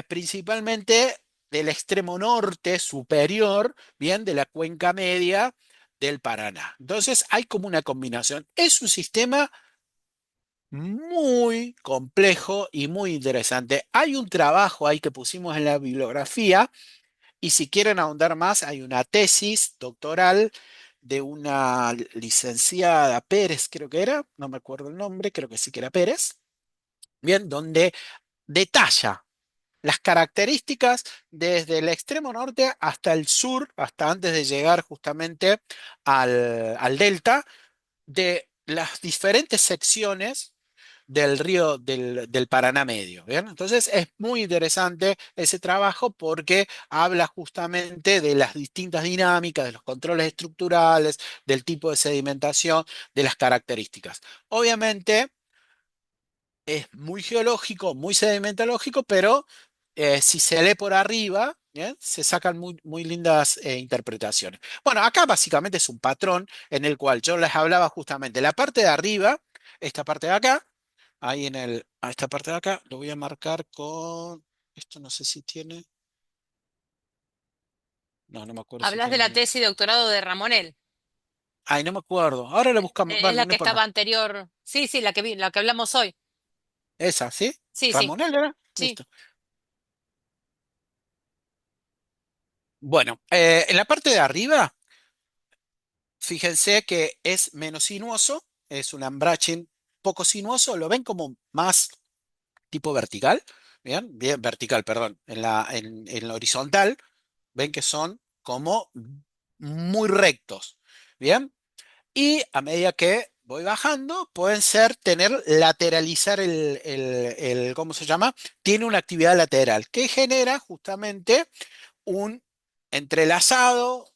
principalmente del extremo norte superior, bien, de la cuenca media del Paraná. Entonces hay como una combinación. Es un sistema muy complejo y muy interesante. Hay un trabajo ahí que pusimos en la bibliografía y si quieren ahondar más, hay una tesis doctoral de una licenciada Pérez, creo que era, no me acuerdo el nombre, creo que sí que era Pérez, bien, donde detalla las características desde el extremo norte hasta el sur, hasta antes de llegar justamente al delta, de las diferentes secciones del río del Paraná Medio. ¿Bien? Entonces es muy interesante ese trabajo porque habla justamente de las distintas dinámicas, de los controles estructurales, del tipo de sedimentación, de las características. Obviamente es muy geológico, muy sedimentológico, pero si se lee por arriba, ¿bien? Se sacan muy lindas interpretaciones. Bueno, acá básicamente es un patrón en el cual yo les hablaba justamente la parte de arriba, esta parte de acá, ahí a esta parte de acá, lo voy a marcar con, esto no sé si tiene, no me acuerdo si Hablas de la tiene, tesis de doctorado de Ramonel. ay, no me acuerdo, ahora la buscamos, Es bueno, la no que estaba importa, anterior. Sí, sí, la que hablamos hoy. esa, ¿sí? Sí, sí, Ramonel era, sí. listo. Bueno, en la parte de arriba, fíjense que es menos sinuoso, es un ambraching poco sinuoso, lo ven como más tipo vertical, bien, bien vertical, perdón, en la horizontal, ven que son como muy rectos, bien, y a medida que voy bajando, pueden tener lateralizar ¿cómo se llama? Tiene una actividad lateral que genera justamente un entrelazado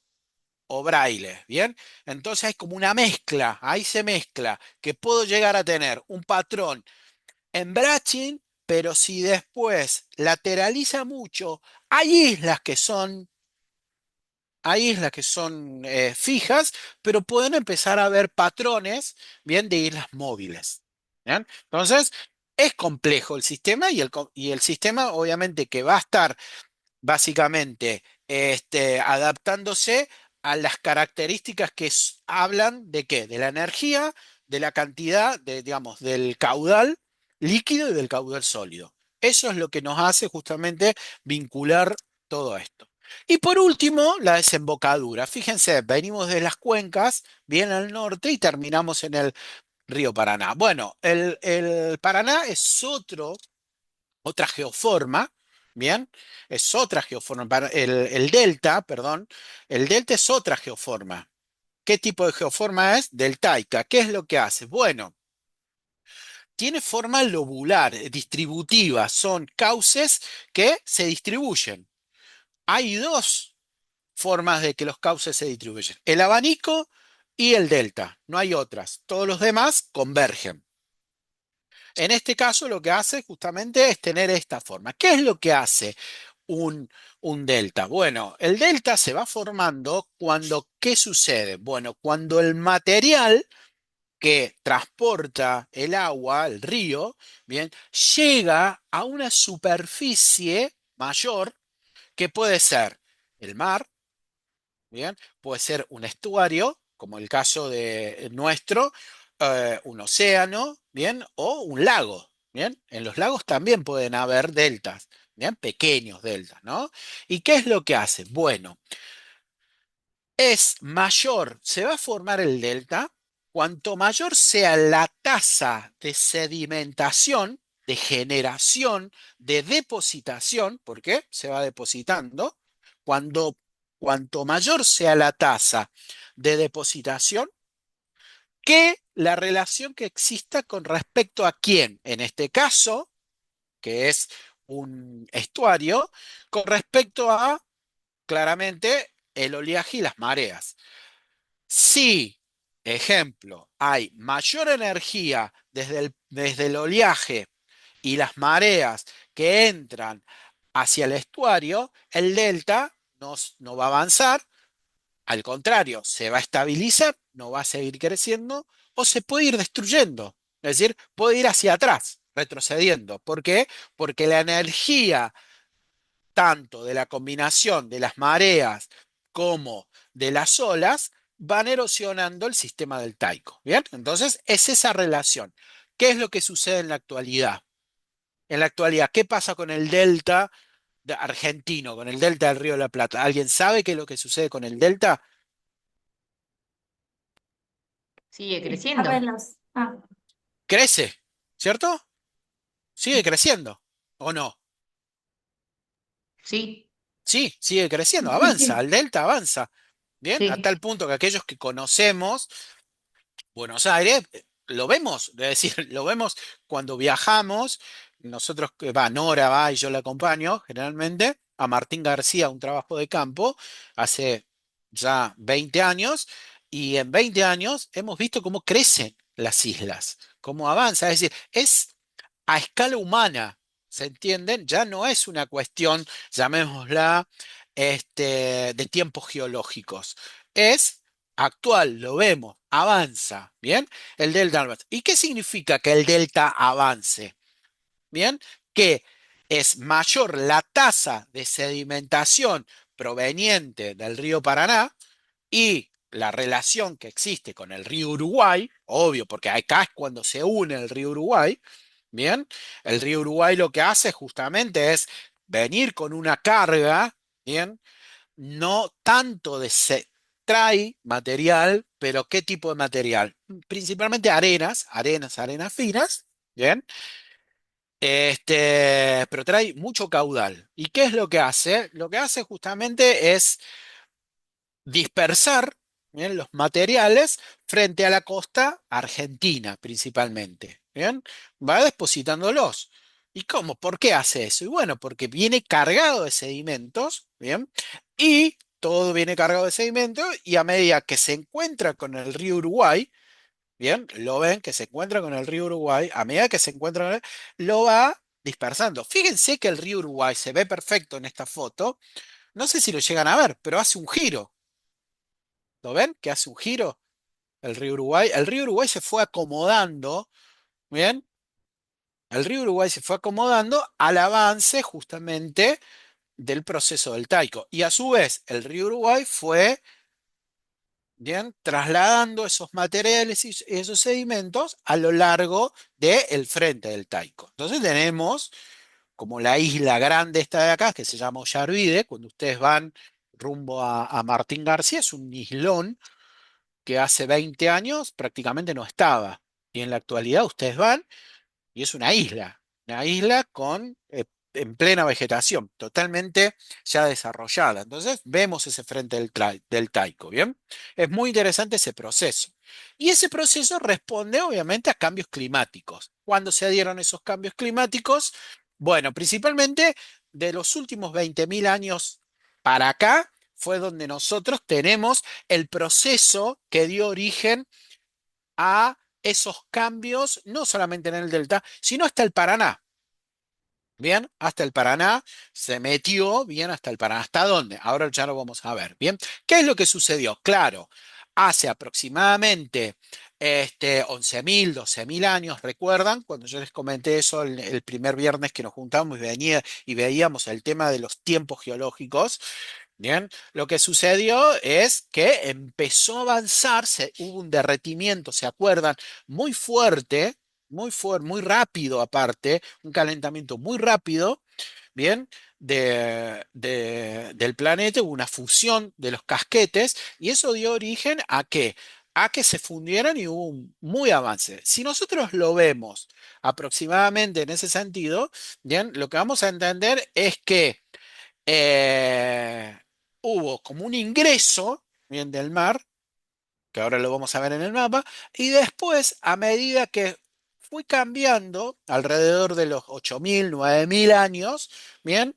o braille, ¿bien? Entonces hay como una mezcla, ahí se mezcla, que puedo llegar a tener un patrón en braching, pero si después lateraliza mucho, hay islas que son, hay islas que son fijas, pero pueden empezar a ver patrones, ¿bien? De islas móviles, ¿bien? Entonces, es complejo el sistema y el sistema obviamente que va a estar básicamente adaptándose a las características que hablan de qué, de la energía, de la cantidad, digamos, del caudal líquido y del caudal sólido. Eso es lo que nos hace justamente vincular todo esto. Y por último, la desembocadura. Fíjense, venimos de las cuencas, bien al norte y terminamos en el río Paraná. Bueno, el Paraná es otra geoforma, ¿bien? Es otra geoforma. El delta, perdón, el delta es otra geoforma. ¿Qué tipo de geoforma es? Deltaica. ¿Qué es lo que hace? Bueno, tiene forma lobular, distributiva. Son cauces que se distribuyen. Hay dos formas de que los cauces se distribuyen. El abanico y el delta. No hay otras. Todos los demás convergen. En este caso lo que hace justamente es tener esta forma. ¿Qué es lo que hace un, un delta? Bueno, el delta se va formando cuando, ¿qué sucede? Bueno, cuando el material que transporta el agua, el río, bien, llega a una superficie mayor que puede ser el mar, bien, puede ser un estuario, como el caso de nuestro, un océano, bien, o un lago, bien. En los lagos también pueden haber deltas, bien, pequeños deltas, ¿no? ¿Y qué es lo que hace? Bueno, es mayor, se va a formar el delta, cuanto mayor sea la tasa de sedimentación, de generación, de depositación, porque se va depositando, cuando, cuanto mayor sea la tasa de depositación, que la relación que exista con respecto a quién, en este caso, que es un estuario, con respecto a, claramente, el oleaje y las mareas. Si, ejemplo, hay mayor energía desde el oleaje y las mareas que entran hacia el estuario, el delta no va a avanzar, al contrario, se va a estabilizar, no va a seguir creciendo o se puede ir destruyendo. Es decir, puede ir hacia atrás, retrocediendo. ¿Por qué? Porque la energía tanto de la combinación de las mareas como de las olas van erosionando el sistema del Taico. ¿Bien? Entonces, es esa relación. ¿Qué es lo que sucede en la actualidad? En la actualidad, ¿qué pasa con el delta argentino, con el delta del Río de la Plata? ¿Alguien sabe qué es lo que sucede con el delta? Sigue Sí, creciendo. apenas. Ah, Crece, ¿cierto? Sigue creciendo, ¿o no? Sí, Sí, sigue creciendo, sí, avanza, sí. el delta avanza. Bien, a sí. tal punto que aquellos que conocemos Buenos Aires, lo vemos, es decir, lo vemos cuando viajamos, nosotros, Nora va y yo la acompaño generalmente, a Martín García, a un trabajo de campo, hace ya 20 años, y en 20 años hemos visto cómo crecen las islas, cómo avanza, es decir, es a escala humana, ¿se entienden? Ya no es una cuestión, llamémosla, de tiempos geológicos. Es actual, lo vemos, avanza, ¿bien? El delta avanza. ¿Y qué significa que el delta avance? ¿Bien? Que es mayor la tasa de sedimentación proveniente del río Paraná y la relación que existe con el río Uruguay, obvio, porque acá es cuando se une el río Uruguay, ¿bien? El río Uruguay lo que hace justamente es venir con una carga, ¿bien? No tanto trae material, pero ¿qué tipo de material? Principalmente arenas finas, ¿bien? Pero trae mucho caudal. ¿Y qué es lo que hace? Lo que hace justamente es dispersar, ¿bien? Los materiales frente a la costa argentina principalmente. ¿Bien? Va depositándolos. ¿Y cómo? ¿Por qué hace eso? Y bueno, porque viene cargado de sedimentos, ¿bien? Y todo viene cargado de sedimentos y a medida que se encuentra con el río Uruguay, ¿bien? Lo ven que se encuentra con el río Uruguay, a medida que se encuentra con él, lo va dispersando. Fíjense que el río Uruguay se ve perfecto en esta foto. No sé si lo llegan a ver, pero hace un giro. ¿Lo ven? Que hace un giro el río Uruguay. El río Uruguay se fue acomodando, ¿bien? El río Uruguay se fue acomodando al avance justamente del proceso del Taico. Y a su vez, el río Uruguay fue, ¿bien? Trasladando esos materiales y esos sedimentos a lo largo del frente del Taico. Entonces tenemos como la isla grande esta de acá, que se llama Ollarvide, cuando ustedes van rumbo a Martín García, es un islón que hace 20 años prácticamente no estaba. Y en la actualidad ustedes van y es una isla con, en plena vegetación, totalmente ya desarrollada. Entonces vemos ese frente del Taico, ¿bien? Es muy interesante ese proceso. Y ese proceso responde obviamente a cambios climáticos. ¿Cuándo se dieron esos cambios climáticos? Bueno, principalmente de los últimos 20.000 años para acá fue donde nosotros tenemos el proceso que dio origen a esos cambios, no solamente en el delta, sino hasta el Paraná. Bien, hasta el Paraná se metió, bien, hasta el Paraná. ¿Hasta dónde? Ahora ya lo vamos a ver. Bien, ¿qué es lo que sucedió? Claro, hace aproximadamente 11.000, 12.000 años, ¿recuerdan? Cuando yo les comenté eso el primer viernes que nos juntamos y veíamos el tema de los tiempos geológicos. Bien, lo que sucedió es que empezó a avanzar, hubo un derretimiento, ¿se acuerdan? Muy fuerte, muy rápido aparte, un calentamiento muy rápido, ¿bien? Del planeta, hubo una fusión de los casquetes y eso dio origen ¿a qué? A que se fundieran y hubo un muy avance. Si nosotros lo vemos aproximadamente en ese sentido, bien, lo que vamos a entender es que eh, hubo como un ingreso, bien, del mar, que ahora lo vamos a ver en el mapa, y después, a medida que fue cambiando, alrededor de los 8.000 9.000 años, bien,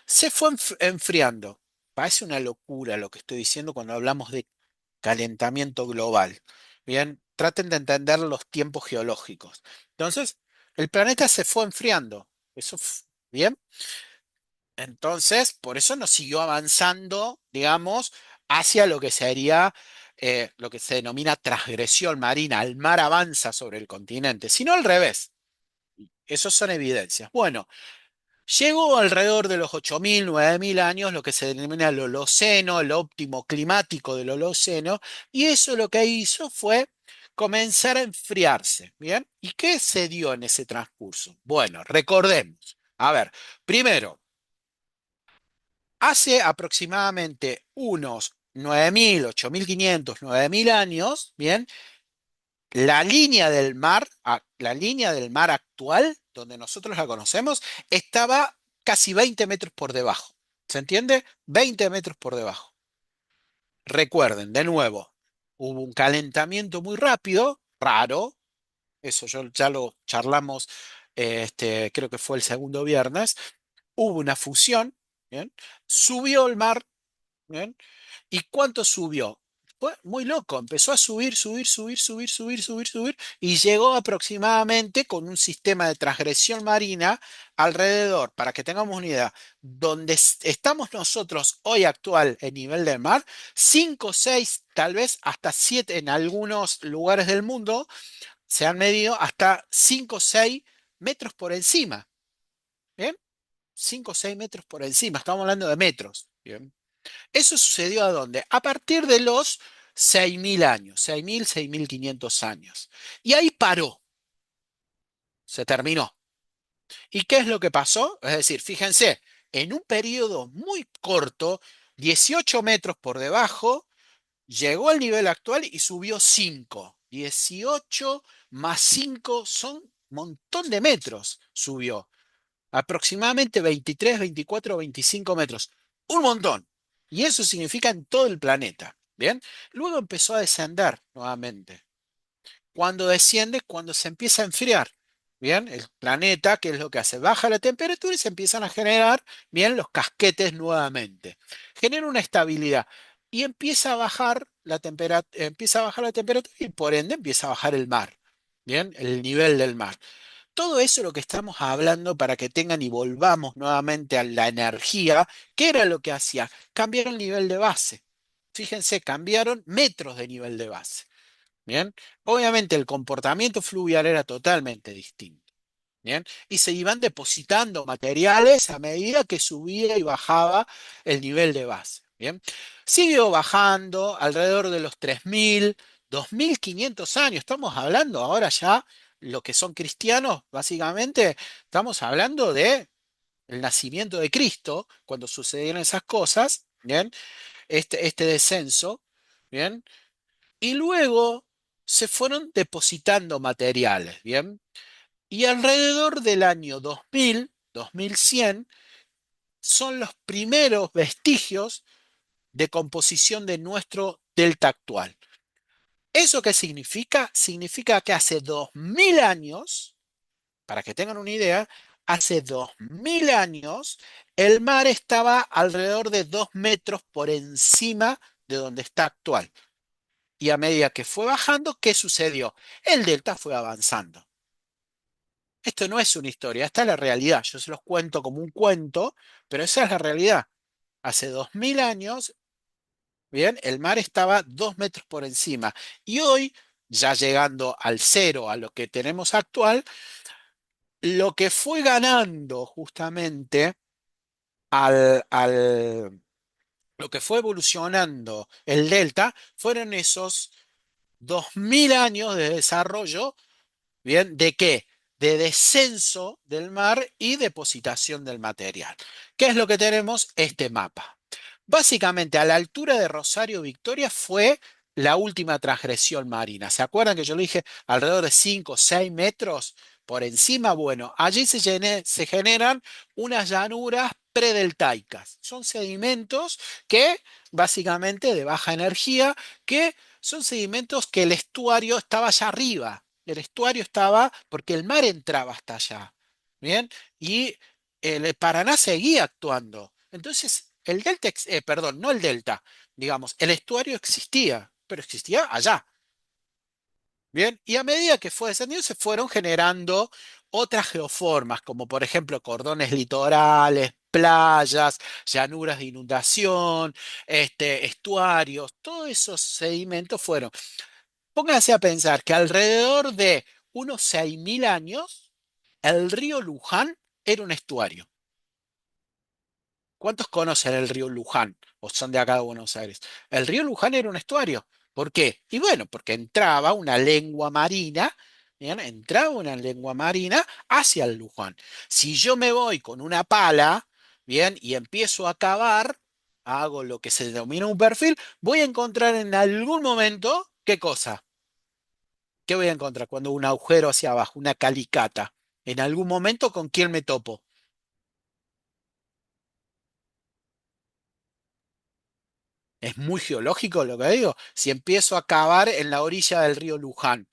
se fue enfriando. Parece una locura lo que estoy diciendo cuando hablamos de calentamiento global. Bien, traten de entender los tiempos geológicos. Entonces, el planeta se fue enfriando. Bien. Entonces, por eso nos siguió avanzando, digamos, hacia lo que sería lo que se denomina transgresión marina. El mar avanza sobre el continente, sino al revés. Esos son evidencias. Bueno, llegó alrededor de los 8.000, 9.000 años lo que se denomina el Holoceno, el óptimo climático del Holoceno, y eso lo que hizo fue comenzar a enfriarse. ¿Bien? ¿Y qué se dio en ese transcurso? Bueno, recordemos. A ver, primero. Hace aproximadamente unos 9.000, 8.500, 9.000 años, ¿bien? La línea del mar, la línea del mar actual, donde nosotros la conocemos, estaba casi 20 metros por debajo. ¿Se entiende? 20 metros por debajo. Recuerden, de nuevo, hubo un calentamiento muy rápido, raro, eso ya lo charlamos, creo que fue el segundo viernes. Hubo una fusión, ¿bien? Subió el mar, ¿bien? ¿Y cuánto subió? Fue muy loco, empezó a subir, subir, subir, subir, subir, subir, subir, y llegó aproximadamente con un sistema de transgresión marina alrededor, para que tengamos una idea, donde estamos nosotros hoy actual en nivel del mar, 5, 6, tal vez hasta 7 en algunos lugares del mundo, se han medido hasta 5, 6 metros por encima, ¿bien? 5 o 6 metros por encima, estamos hablando de metros, ¿bien? ¿Eso sucedió a dónde? A partir de los 6.000 años, 6.000, 6.500 años. Y ahí paró, se terminó. ¿Y qué es lo que pasó? Es decir, fíjense, en un periodo muy corto, 18 metros por debajo, llegó al nivel actual y subió 5. 18 más 5 son un montón de metros, subió. Aproximadamente 23, 24, 25 metros. Un montón. Y eso significa en todo el planeta. Bien. Luego empezó a descender nuevamente. Cuando desciende, cuando se empieza a enfriar. Bien, el planeta, ¿qué es lo que hace? Baja la temperatura y se empiezan a generar, bien, los casquetes nuevamente. Genera una estabilidad y empieza a bajar la temperatura, empieza a bajar la temperatura y por ende empieza a bajar el mar. Bien, el nivel del mar. Todo eso es lo que estamos hablando para que tengan y volvamos nuevamente a la energía. ¿Qué era lo que hacía? Cambiar el nivel de base. Fíjense, cambiaron metros de nivel de base. Bien, obviamente el comportamiento fluvial era totalmente distinto. Bien, y se iban depositando materiales a medida que subía y bajaba el nivel de base. Bien, siguió bajando alrededor de los 3.000, 2.500 años. Estamos hablando ahora ya, lo que son cristianos, básicamente, estamos hablando de el nacimiento de Cristo, cuando sucedieron esas cosas, bien, este descenso, bien, y luego se fueron depositando materiales, bien. Y alrededor del año 2000, 2100, son los primeros vestigios de composición de nuestro delta actual. ¿Eso qué significa? Significa que hace 2000 años, para que tengan una idea, hace 2000 años el mar estaba alrededor de 2 metros por encima de donde está actual. Y a medida que fue bajando, ¿qué sucedió? El delta fue avanzando. Esto no es una historia, esta es la realidad. Yo se los cuento como un cuento, pero esa es la realidad. Hace 2000 años, bien, el mar estaba 2 metros por encima. Y hoy, ya llegando al cero, a lo que tenemos actual, lo que fue ganando justamente lo que fue evolucionando el delta, fueron esos 2000 años de desarrollo. ¿Bien? ¿De qué? De descenso del mar y depositación del material. ¿Qué es lo que tenemos? Este mapa. Básicamente, a la altura de Rosario Victoria fue la última transgresión marina. ¿Se acuerdan que yo le dije alrededor de 5 o 6 metros por encima? Bueno, allí se generan unas llanuras predeltaicas. Son sedimentos que básicamente de baja energía, que son sedimentos que el estuario estaba allá arriba. El estuario estaba porque el mar entraba hasta allá. ¿Bien? Y el Paraná seguía actuando. Entonces, el delta, perdón, no el delta, digamos, el estuario existía, pero existía allá. Bien, y a medida que fue descendiendo, se fueron generando otras geoformas, como por ejemplo cordones litorales, playas, llanuras de inundación, estuarios, todos esos sedimentos fueron. Pónganse a pensar que alrededor de unos 6.000 años, el río Luján era un estuario. ¿Cuántos conocen el río Luján o son de acá de Buenos Aires? El río Luján era un estuario. ¿Por qué? Y bueno, porque entraba una lengua marina, ¿bien? Entraba una lengua marina hacia el Luján. Si yo me voy con una pala, ¿bien? Y empiezo a cavar, hago lo que se denomina un perfil, voy a encontrar en algún momento, ¿qué cosa? ¿Qué voy a encontrar cuando un agujero hacia abajo, una calicata? En algún momento, ¿con quién me topo? Es muy geológico lo que digo. Si empiezo a cavar en la orilla del río Luján,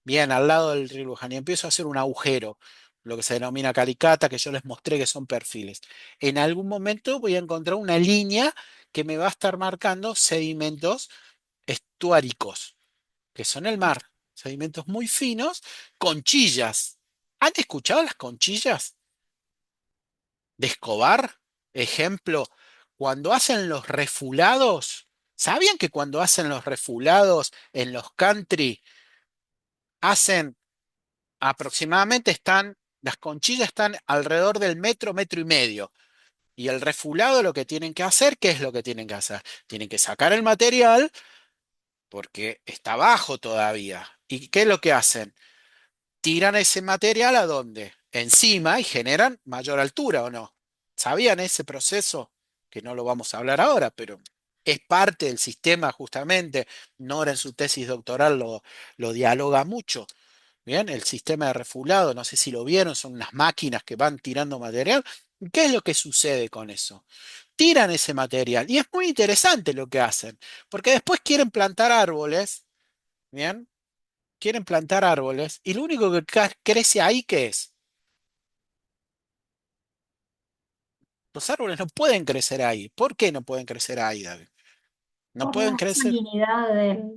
bien al lado del río Luján, y empiezo a hacer un agujero, lo que se denomina calicata, que yo les mostré que son perfiles, en algún momento voy a encontrar una línea que me va a estar marcando sedimentos estuáricos, que son el mar, sedimentos muy finos, conchillas. ¿Han escuchado las conchillas de Escobar? Ejemplo, cuando hacen los refulados, ¿sabían que cuando hacen los refulados en los country, hacen aproximadamente las conchillas están alrededor del metro, metro y medio? Y el refulado lo que tienen que hacer, ¿qué es lo que tienen que hacer? Tienen que sacar el material porque está bajo todavía. ¿Y qué es lo que hacen? Tiran ese material ¿a dónde? Encima y generan mayor altura, ¿o no? ¿Sabían ese proceso? Que no lo vamos a hablar ahora, pero es parte del sistema justamente. Nora en su tesis doctoral lo dialoga mucho. Bien, el sistema de refulado, no sé si lo vieron, son unas máquinas que van tirando material. ¿Qué es lo que sucede con eso? Tiran ese material y es muy interesante lo que hacen, porque después quieren plantar árboles, ¿bien? Quieren plantar árboles y lo único que crece ahí, ¿qué es? Los árboles no pueden crecer ahí. ¿Por qué no pueden crecer ahí, David? No Por pueden la crecer salinidad del suelo.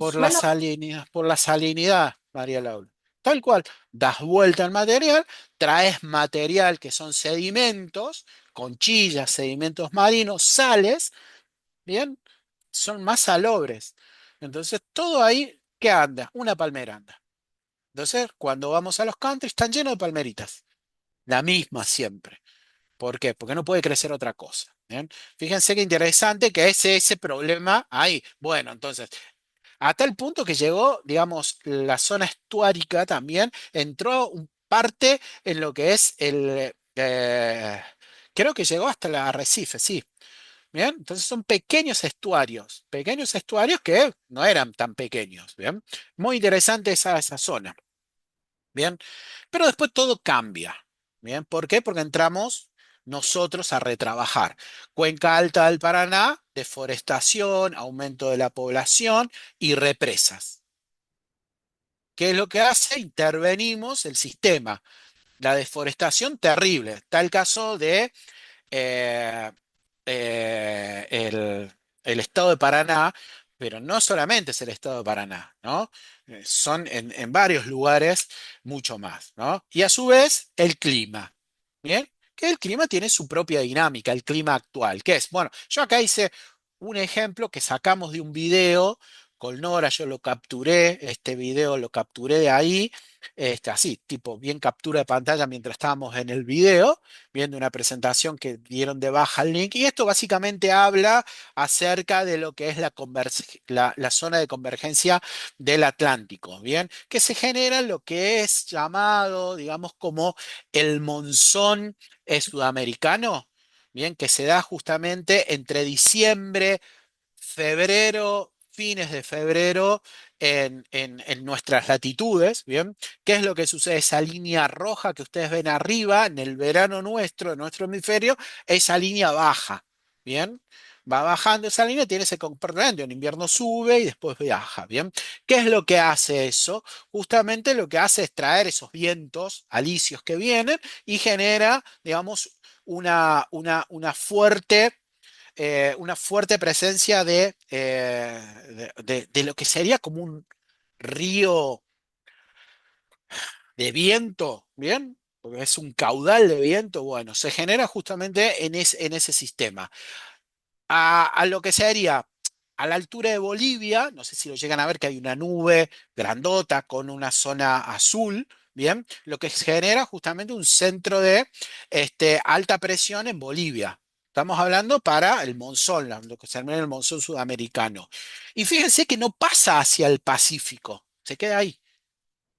por la salinidad, María Laura. Tal cual, das vuelta al material, traes material que son sedimentos, conchillas, sedimentos marinos, sales, ¿bien? Son más salobres. Entonces, todo ahí, ¿qué anda? Una palmera anda. Entonces, cuando vamos a los countries, están llenos de palmeritas. La misma siempre. ¿Por qué? Porque no puede crecer otra cosa. ¿Bien? Fíjense qué interesante que es ese problema ahí. Bueno, entonces, a tal punto que llegó, digamos, la zona estuárica también, entró un parte en lo que es creo que llegó hasta el arrecife, sí. Bien, entonces son pequeños estuarios que no eran tan pequeños. Bien, muy interesante esa zona. Bien, pero después todo cambia. Bien, ¿por qué? Porque entramos nosotros a retrabajar. Cuenca Alta del Paraná, deforestación, aumento de la población y represas. ¿Qué es lo que hace? Intervenimos el sistema. La deforestación terrible. Está el caso de eh, el estado de Paraná, pero no solamente es el estado de Paraná, ¿no? Son en varios lugares mucho más, ¿no? Y a su vez, el clima, ¿bien? Que el clima tiene su propia dinámica, el clima actual, que es, bueno, yo acá hice un ejemplo que sacamos de un video con Nora, yo lo capturé, este video lo capturé de ahí, así, tipo, bien captura de pantalla mientras estábamos en el video viendo una presentación que dieron de baja el link. Y esto básicamente habla acerca de lo que es la zona de convergencia del Atlántico, ¿bien? Que se genera lo que es llamado, digamos, como el monzón sudamericano, ¿bien? Que se da justamente entre diciembre, febrero, fines de febrero en nuestras latitudes, ¿bien? ¿Qué es lo que sucede? Esa línea roja que ustedes ven arriba en el verano nuestro, en nuestro hemisferio, esa línea baja, ¿bien? Va bajando esa línea, tiene ese comportamiento, en invierno sube y después baja, ¿bien? ¿Qué es lo que hace eso? Justamente lo que hace es traer esos vientos alisios que vienen y genera, digamos, una fuerte presencia de lo que sería como un río de viento, ¿bien? Porque es un caudal de viento, bueno, se genera justamente en ese sistema. A lo que sería a la altura de Bolivia, no sé si lo llegan a ver que hay una nube grandota con una zona azul, ¿bien? Lo que genera justamente un centro de alta presión en Bolivia. Estamos hablando para el monzón, lo que se denomina el monzón sudamericano. Y fíjense que no pasa hacia el Pacífico, se queda ahí,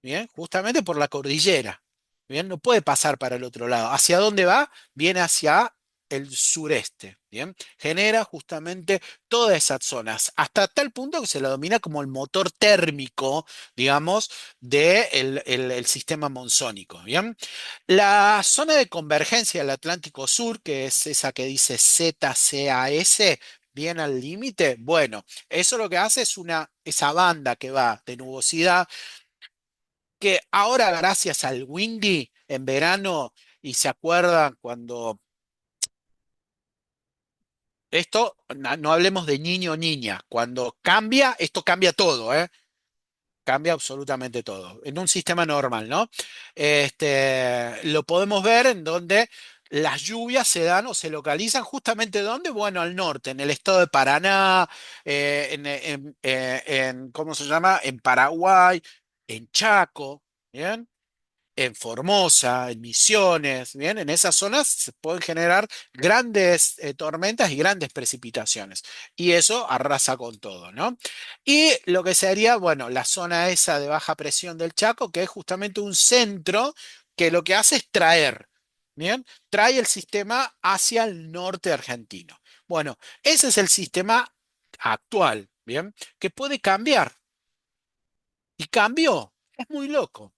¿bien? Justamente por la cordillera, ¿bien? No puede pasar para el otro lado. ¿Hacia dónde va? Viene hacia el sureste, ¿bien? Genera justamente todas esas zonas, hasta tal punto que se la domina como el motor térmico, digamos, del el sistema monzónico, ¿bien? La zona de convergencia del Atlántico Sur, que es esa que dice ZCAS, bien al límite, bueno, eso lo que hace es esa banda que va de nubosidad, que ahora gracias al Windy en verano, y se acuerdan cuando esto, no hablemos de niño o niña, cuando cambia, esto cambia todo, ¿eh? Cambia absolutamente todo. En un sistema normal, ¿no? Lo podemos ver en donde las lluvias se dan o se localizan justamente ¿dónde? Bueno, al norte, en el estado de Paraná, ¿cómo se llama? En Paraguay, en Chaco, ¿bien? En Formosa, en Misiones, bien, en esas zonas se pueden generar grandes tormentas y grandes precipitaciones. Y eso arrasa con todo, ¿no? Y lo que sería, bueno, la zona esa de baja presión del Chaco, que es justamente un centro que lo que hace es traer, ¿bien? Trae el sistema hacia el norte argentino. Bueno, ese es el sistema actual, ¿bien? Que puede cambiar. Y cambió. Es muy loco.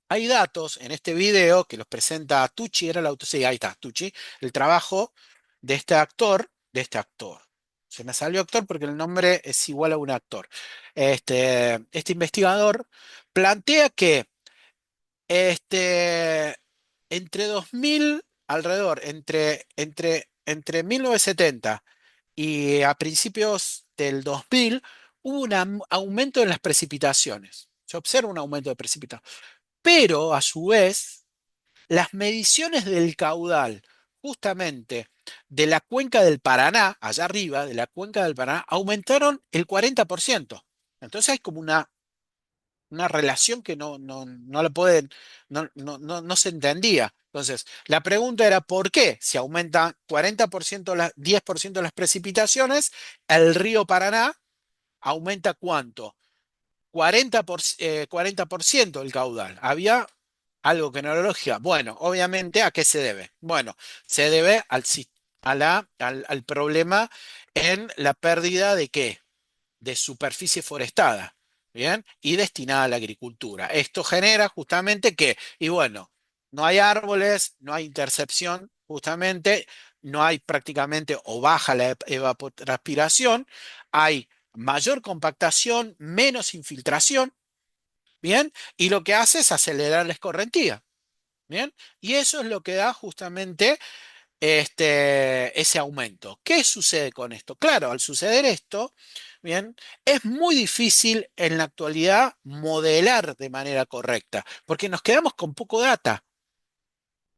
Hay datos en este video que los presenta Tucci, era el autor, sí, ahí está, Tucci, el trabajo de este actor. Se me salió actor porque el nombre es igual a un actor. Este investigador plantea que este, entre 2000, alrededor, entre 1970 y a principios del 2000, hubo un aumento en las precipitaciones. Se observa un aumento de precipitación. Pero a su vez, las mediciones del caudal, justamente de la cuenca del Paraná, allá arriba, de la cuenca del Paraná, aumentaron el 40%. Entonces hay como una relación que no la pueden, no se entendía. Entonces, la pregunta era, ¿por qué? Si aumenta 40%, 10% las precipitaciones, el río Paraná aumenta ¿cuánto? 40% el caudal. Había algo que no era lógica. Bueno, obviamente, ¿a qué se debe? Bueno, se debe al problema en la pérdida de qué? De superficie forestada, ¿bien? Y destinada a la agricultura. Esto genera justamente que, y bueno, no hay árboles, no hay intercepción, justamente, no hay prácticamente o baja la evapotranspiración, hay mayor compactación, menos infiltración, ¿bien? Y lo que hace es acelerar la escorrentía, ¿bien? Y eso es lo que da justamente ese aumento. ¿Qué sucede con esto? Claro, al suceder esto, bien, es muy difícil en la actualidad modelar de manera correcta, porque nos quedamos con poco data,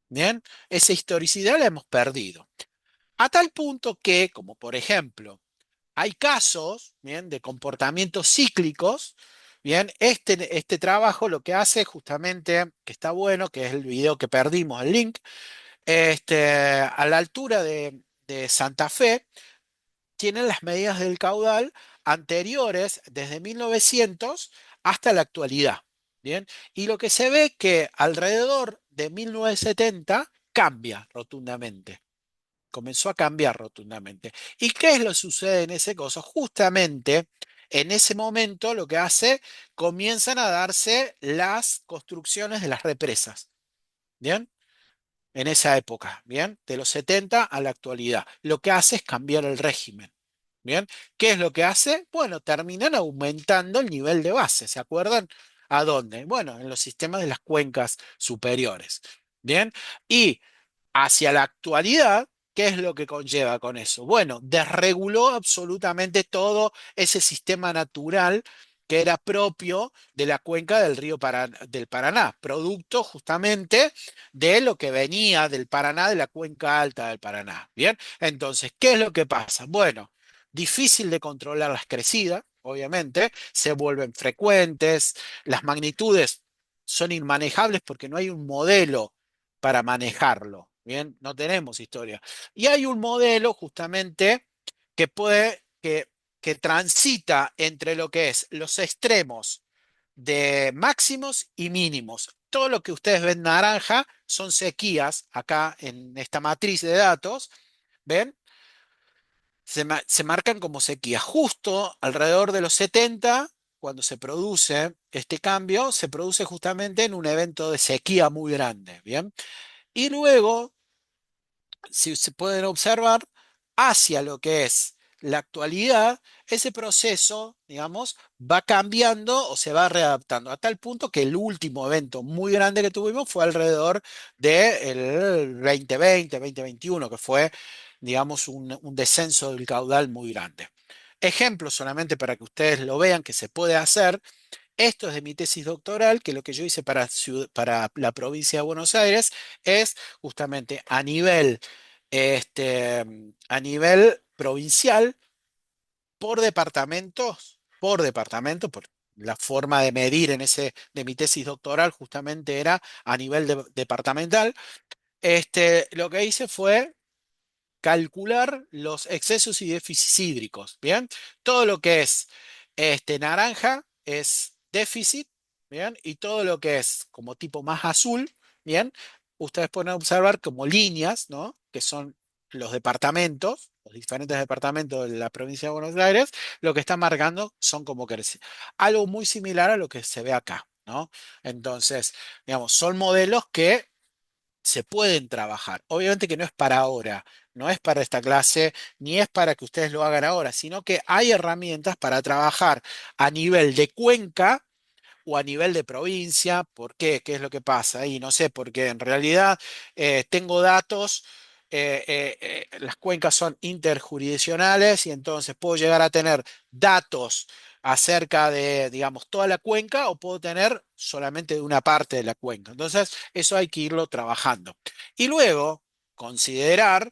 bien, esa historicidad la hemos perdido. A tal punto que, como por ejemplo, hay casos, bien, de comportamientos cíclicos. Bien, este trabajo lo que hace justamente, que está bueno, que es el video que perdimos, el link, a la altura de Santa Fe, tienen las medidas del caudal anteriores desde 1900 hasta la actualidad. Bien, y lo que se ve que alrededor de 1970 cambia rotundamente. Comenzó a cambiar rotundamente. ¿Y qué es lo que sucede en ese caso? Justamente en ese momento lo que hace, comienzan a darse las construcciones de las represas. ¿Bien? En esa época, ¿bien? De los 70 a la actualidad. Lo que hace es cambiar el régimen, ¿bien? ¿Qué es lo que hace? Bueno, terminan aumentando el nivel de base, ¿se acuerdan? ¿A dónde? Bueno, en los sistemas de las cuencas superiores, ¿bien? Y hacia la actualidad, ¿qué es lo que conlleva con eso? Bueno, desreguló absolutamente todo ese sistema natural que era propio de la cuenca del río del Paraná, producto justamente de lo que venía del Paraná, de la cuenca alta del Paraná. Bien, entonces, ¿qué es lo que pasa? Bueno, difícil de controlar las crecidas, obviamente, se vuelven frecuentes, las magnitudes son inmanejables porque no hay un modelo para manejarlo. Bien, no tenemos historia. Y hay un modelo justamente que que transita entre lo que es los extremos de máximos y mínimos todo lo que ustedes ven naranja son sequías acá en esta matriz de datos, ¿ven? Se marcan como sequías. Justo alrededor de los 70, cuando se produce este cambio, se produce justamente en un evento de sequía muy grande, ¿bien? Y luego, si se pueden observar, hacia lo que es la actualidad, ese proceso, digamos, va cambiando o se va readaptando, a tal punto que el último evento muy grande que tuvimos fue alrededor del 2020, 2021, que fue, digamos, un descenso del caudal muy grande. Ejemplo solamente para que ustedes lo vean que se puede hacer. Esto es de mi tesis doctoral, que lo que yo hice para la provincia de Buenos Aires es justamente a nivel provincial, por la forma de medir de mi tesis doctoral justamente era a nivel departamental. Lo que hice fue calcular los excesos y déficits hídricos, ¿bien? Todo lo que es naranja es déficit, ¿bien? Y todo lo que es como tipo más azul, ¿bien? Ustedes pueden observar como líneas, ¿no? Que son los departamentos, los diferentes departamentos de la provincia de Buenos Aires, lo que están marcando son como crece. Algo muy similar a lo que se ve acá, ¿no? Entonces, digamos, son modelos que se pueden trabajar. Obviamente que no es para ahora, no es para esta clase, ni es para que ustedes lo hagan ahora, sino que hay herramientas para trabajar a nivel de cuenca o a nivel de provincia. ¿Por qué? ¿Qué es lo que pasa ahí? No sé, porque en realidad tengo datos. Las cuencas son interjurisdiccionales y entonces puedo llegar a tener datos acerca de, digamos, toda la cuenca o puedo tener solamente de una parte de la cuenca. Entonces, eso hay que irlo trabajando. Y luego, considerar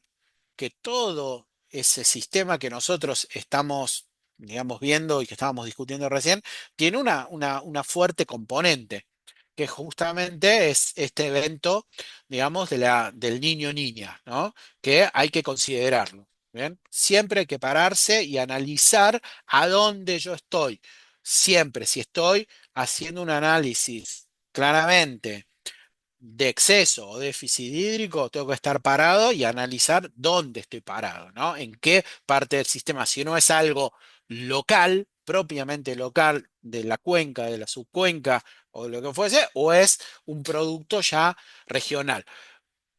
que todo ese sistema que nosotros estamos, digamos, viendo y que estábamos discutiendo recién, tiene una fuerte componente, que justamente es este evento, digamos, del niño-niña, ¿no? Que hay que considerarlo. ¿Bien? Siempre hay que pararse y analizar a dónde yo estoy. Siempre, si estoy haciendo un análisis claramente de exceso o déficit hídrico, tengo que estar parado y analizar dónde estoy parado, ¿no? En qué parte del sistema. Si no es algo local, propiamente local, de la cuenca, de la subcuenca o de lo que fuese, o es un producto ya regional.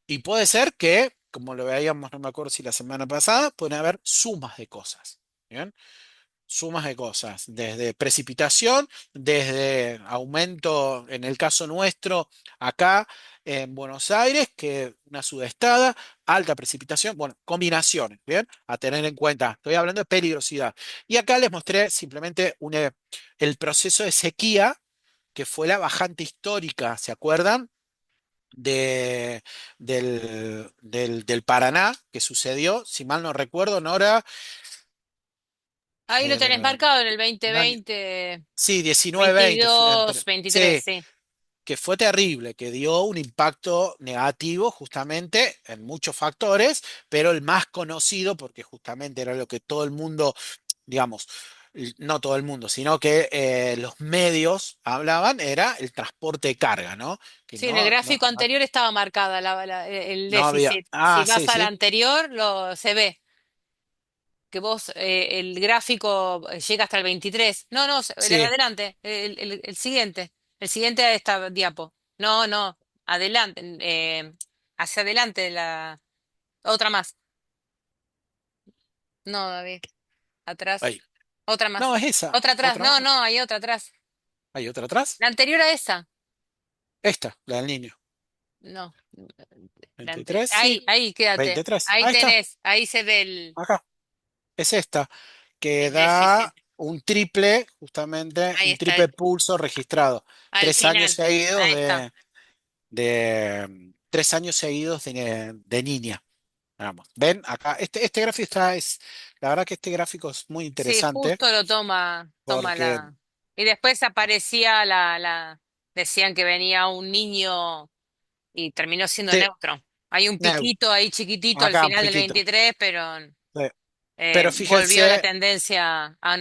Y puede ser que, como lo veíamos, no me acuerdo si la semana pasada, pueden haber sumas de cosas. ¿Bien? Sumas de cosas, desde precipitación, desde aumento, en el caso nuestro, acá en Buenos Aires, que una sudestada, alta precipitación, bueno, combinaciones, ¿bien? A tener en cuenta, estoy hablando de peligrosidad. Y acá les mostré simplemente el proceso de sequía, que fue la bajante histórica, ¿se acuerdan? De, del Paraná, que sucedió, si mal no recuerdo, Nora, Ahí lo tenés eh, marcado en el un año. 2020, Sí, 19-20, 22, 23, sí, sí. que fue terrible, que dio un impacto negativo justamente en muchos factores, pero el más conocido, porque justamente era lo que todo el mundo, digamos, no todo el mundo, sino que los medios hablaban, era el transporte de carga, ¿no? Que Sí, en el gráfico no, anterior estaba marcada el no había. déficit. Si Ah, sí, vas al sí, anterior, se ve que vos, el gráfico llega hasta el 23. No, no, el de sí. adelante, el siguiente a esta diapo. No, no, adelante, hacia adelante otra más. No, David, atrás, Ahí. otra No, más. es esa. Otra atrás, ¿Otra no, más? no, hay otra atrás. ¿Hay otra atrás? La anterior a esa. Esta, la del niño. No, 23, sí. ahí, quédate. 23. Ahí Ahí está, tenés, ahí se ve acá. Es esta, que el déficit. da un triple, justamente, Ahí un está, triple pulso registrado. al 3 años final. seguidos Ahí está. de 3 años seguidos de niña. Vamos. ¿Ven? Acá, este gráfico la verdad que este gráfico es muy Sí, interesante justo lo toma porque, la. Y después aparecía decían que venía un niño y terminó siendo sí, neutro. Hay un neutro. piquito ahí chiquitito al Acá un final del piquito. 23, pero Sí. Pero volvió la fíjense, tendencia a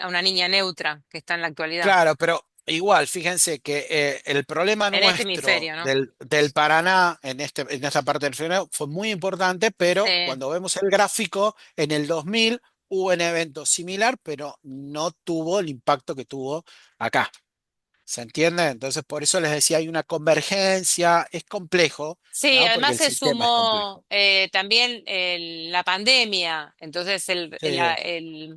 una niña neutra que está en la actualidad. claro, pero igual, fíjense que el problema en este nuestro hemisferio, ¿no? del Paraná en esta parte del final fue muy importante, pero Sí. cuando vemos el gráfico, en el 2000 hubo un evento similar, pero no tuvo el impacto que tuvo acá. ¿Se entiende? Entonces, por eso les decía, hay una convergencia, es complejo, Sí, ¿no? Porque además el se sistema es complejo. sumó también la pandemia, entonces Sí,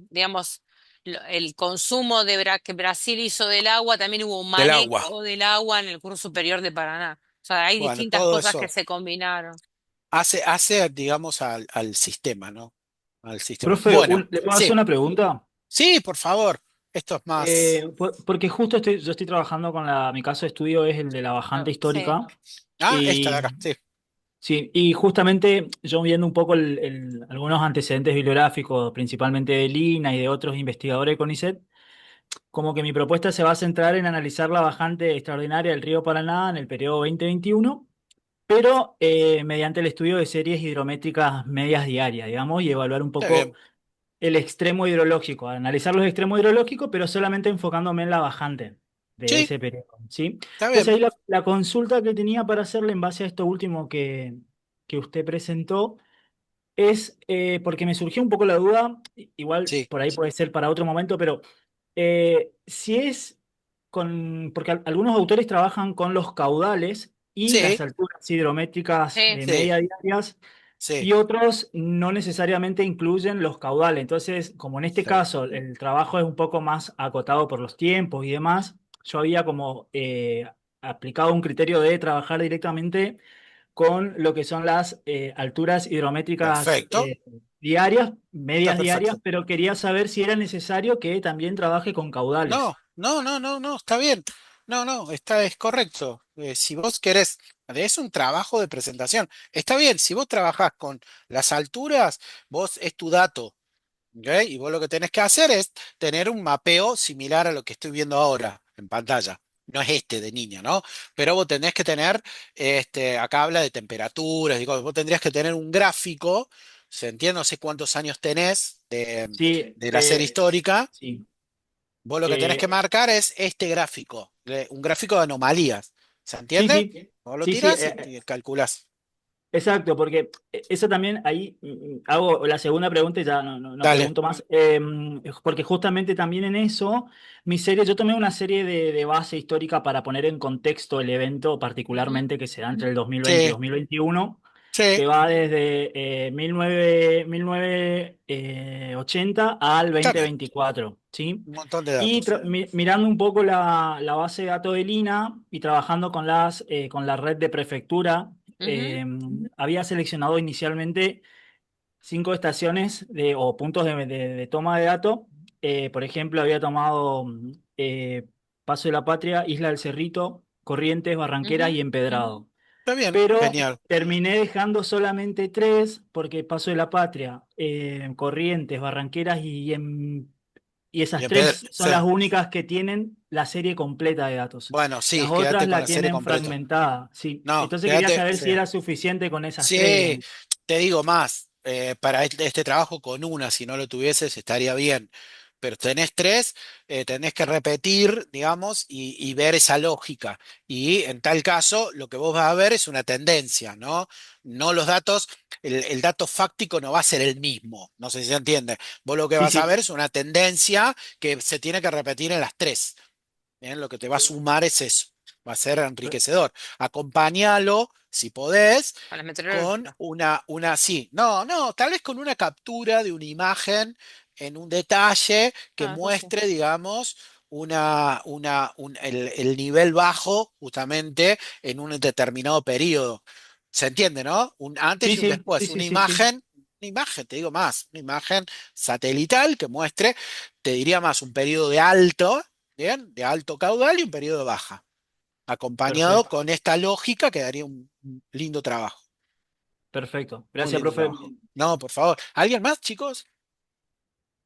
digamos, el consumo que Brasil hizo del agua, también hubo un del agua. manejo del agua en el curso superior de Paraná. O sea, hay Bueno, distintas todo cosas que eso se combinaron. hace, digamos, al sistema, ¿no? Al sistema. Profe, Bueno, ¿le puedo sí, hacer una pregunta? sí, por favor. Esto es más. Porque justo yo estoy trabajando con mi caso de estudio es el de la bajante Sí. histórica. Ah, esta de Y acá, sí. sí, y justamente yo viendo un poco algunos antecedentes bibliográficos, principalmente de Lina y de otros investigadores de CONICET, como que mi propuesta se va a centrar en analizar la bajante extraordinaria del río Paraná en el periodo 2021, pero mediante el estudio de series hidrométricas medias diarias, digamos, y evaluar un Está poco bien. el extremo hidrológico, analizar los extremos hidrológicos, pero solamente enfocándome en la bajante de Sí, ese periodo, ¿sí? está Entonces bien. ahí la consulta que tenía para hacerle en base a esto último que usted presentó es, porque me surgió un poco la duda, igual Sí, por ahí puede ser para otro momento, pero si es porque algunos autores trabajan con los caudales y las sí, alturas hidrométricas Sí. sí, media diarias sí, y otros no necesariamente incluyen los caudales. Entonces, como en este sí. caso el trabajo es un poco más acotado por los tiempos y demás, yo había como aplicado un criterio de trabajar directamente con lo que son las alturas hidrométricas Perfecto. diarias, Está medias diarias, perfecto. pero quería saber si era necesario que también trabaje con caudales. No, no, no, no, no, está bien. No, no, es correcto. Si vos querés, es un trabajo de presentación. Está bien, si vos trabajás con las alturas, vos es tu dato. ¿Ok? Y vos lo que tenés que hacer es tener un mapeo similar a lo que estoy viendo ahora en pantalla. No es este de niña, ¿no? Pero vos tenés que tener, acá habla de temperaturas, digo, vos tendrías que tener un gráfico, se entiende, no sé cuántos años tenés Sí, de la serie histórica. sí. Vos lo que tenés que Eh, marcar es este gráfico, un gráfico de anomalías. ¿Se sí, entiende? sí. Vos lo Sí, sí, tirás y calculás. exacto, porque eso también ahí hago la segunda pregunta y ya no Dale. pregunto más, porque justamente también en eso, mi serie, yo tomé una serie de base histórica para poner en contexto el evento Ujú, particularmente que se da entre el 2020 y Sí, 2021, sí, que va desde 1980 al está bien. 2024, ¿sí? Un montón de Y datos. mirando un poco la base de datos de Lina y trabajando con la red de prefectura, ujú, había seleccionado inicialmente 5 estaciones o puntos de toma de datos. Por ejemplo, había tomado Paso de la Patria, Isla del Cerrito, Corrientes, Barranqueras ujú. y Empedrado. Está bien, Pero genial. terminé dejando solamente 3 porque Paso de la Patria, Corrientes, Barranqueras y esas Bien, Pedro. 3 Sí. son las únicas que tienen la serie completa de datos. Bueno, Las sí, quédate otras con la la serie tienen completa. fragmentada, sí. No, Entonces quería quédate. saber Sí. si era suficiente con esas 3, Sí, digamos. te digo más. Para este trabajo con una, si no lo tuvieses, estaría bien. Pero tenés tres, tenés que repetir, digamos, y ver esa lógica. Y en tal caso, lo que vos vas a ver es una tendencia, ¿no? No los datos, el dato fáctico no va a ser el mismo. No sé si se entiende. Vos lo que Sí, vas a ver sí. es una tendencia que se tiene que repetir en las tres. Bien, lo que te va a sumar es eso, va a ser enriquecedor. Acompáñalo, si podés, Con las con meteorológicas. sí, no, no, tal vez con una captura de una imagen en un detalle que Ah, eso sí. muestre, digamos, el nivel bajo justamente en un determinado periodo. ¿Se entiende, no? Un antes Sí, y un sí, sí, después, sí, sí, sí. una imagen, te digo más, una imagen satelital que muestre, te diría más, un periodo de alto. Bien, de alto caudal y un periodo de baja. Acompañado Perfecto, con esta lógica quedaría un lindo trabajo. perfecto. Un Gracias, lindo profe. trabajo. No, por favor. ¿Alguien más, chicos?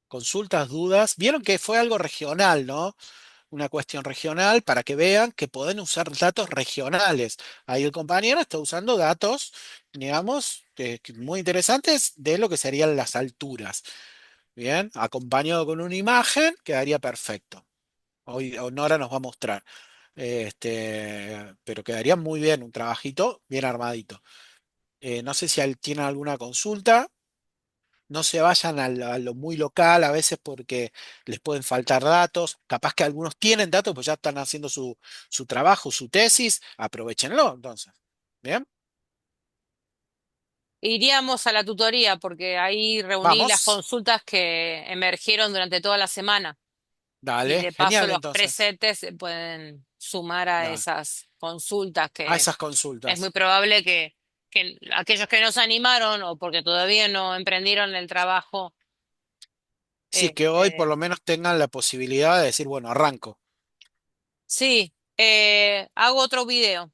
Consultas, dudas. Vieron que fue algo regional, ¿no? Una cuestión regional para que vean que pueden usar datos regionales. Ahí el compañero está usando datos, digamos, muy interesantes de lo que serían las alturas. Bien, acompañado con una imagen, quedaría perfecto. Hoy Nora nos va a mostrar. Pero quedaría muy bien, un trabajito bien armadito. No sé si tienen alguna consulta. No se vayan a lo muy local a veces porque les pueden faltar datos. Capaz que algunos tienen datos, pues ya están haciendo su trabajo, su tesis. Aprovechenlo, entonces. ¿Bien? Iríamos a la tutoría porque ahí reuní las Vamos. consultas que emergieron durante toda la semana y Dale, de paso genial los entonces. presentes se pueden sumar a Dale. esas consultas A que esas es muy consultas. probable que aquellos que no se animaron o porque todavía no emprendieron el trabajo, Sí, que hoy por este, lo menos tengan la posibilidad de decir, bueno, arranco. sí, hago otro video.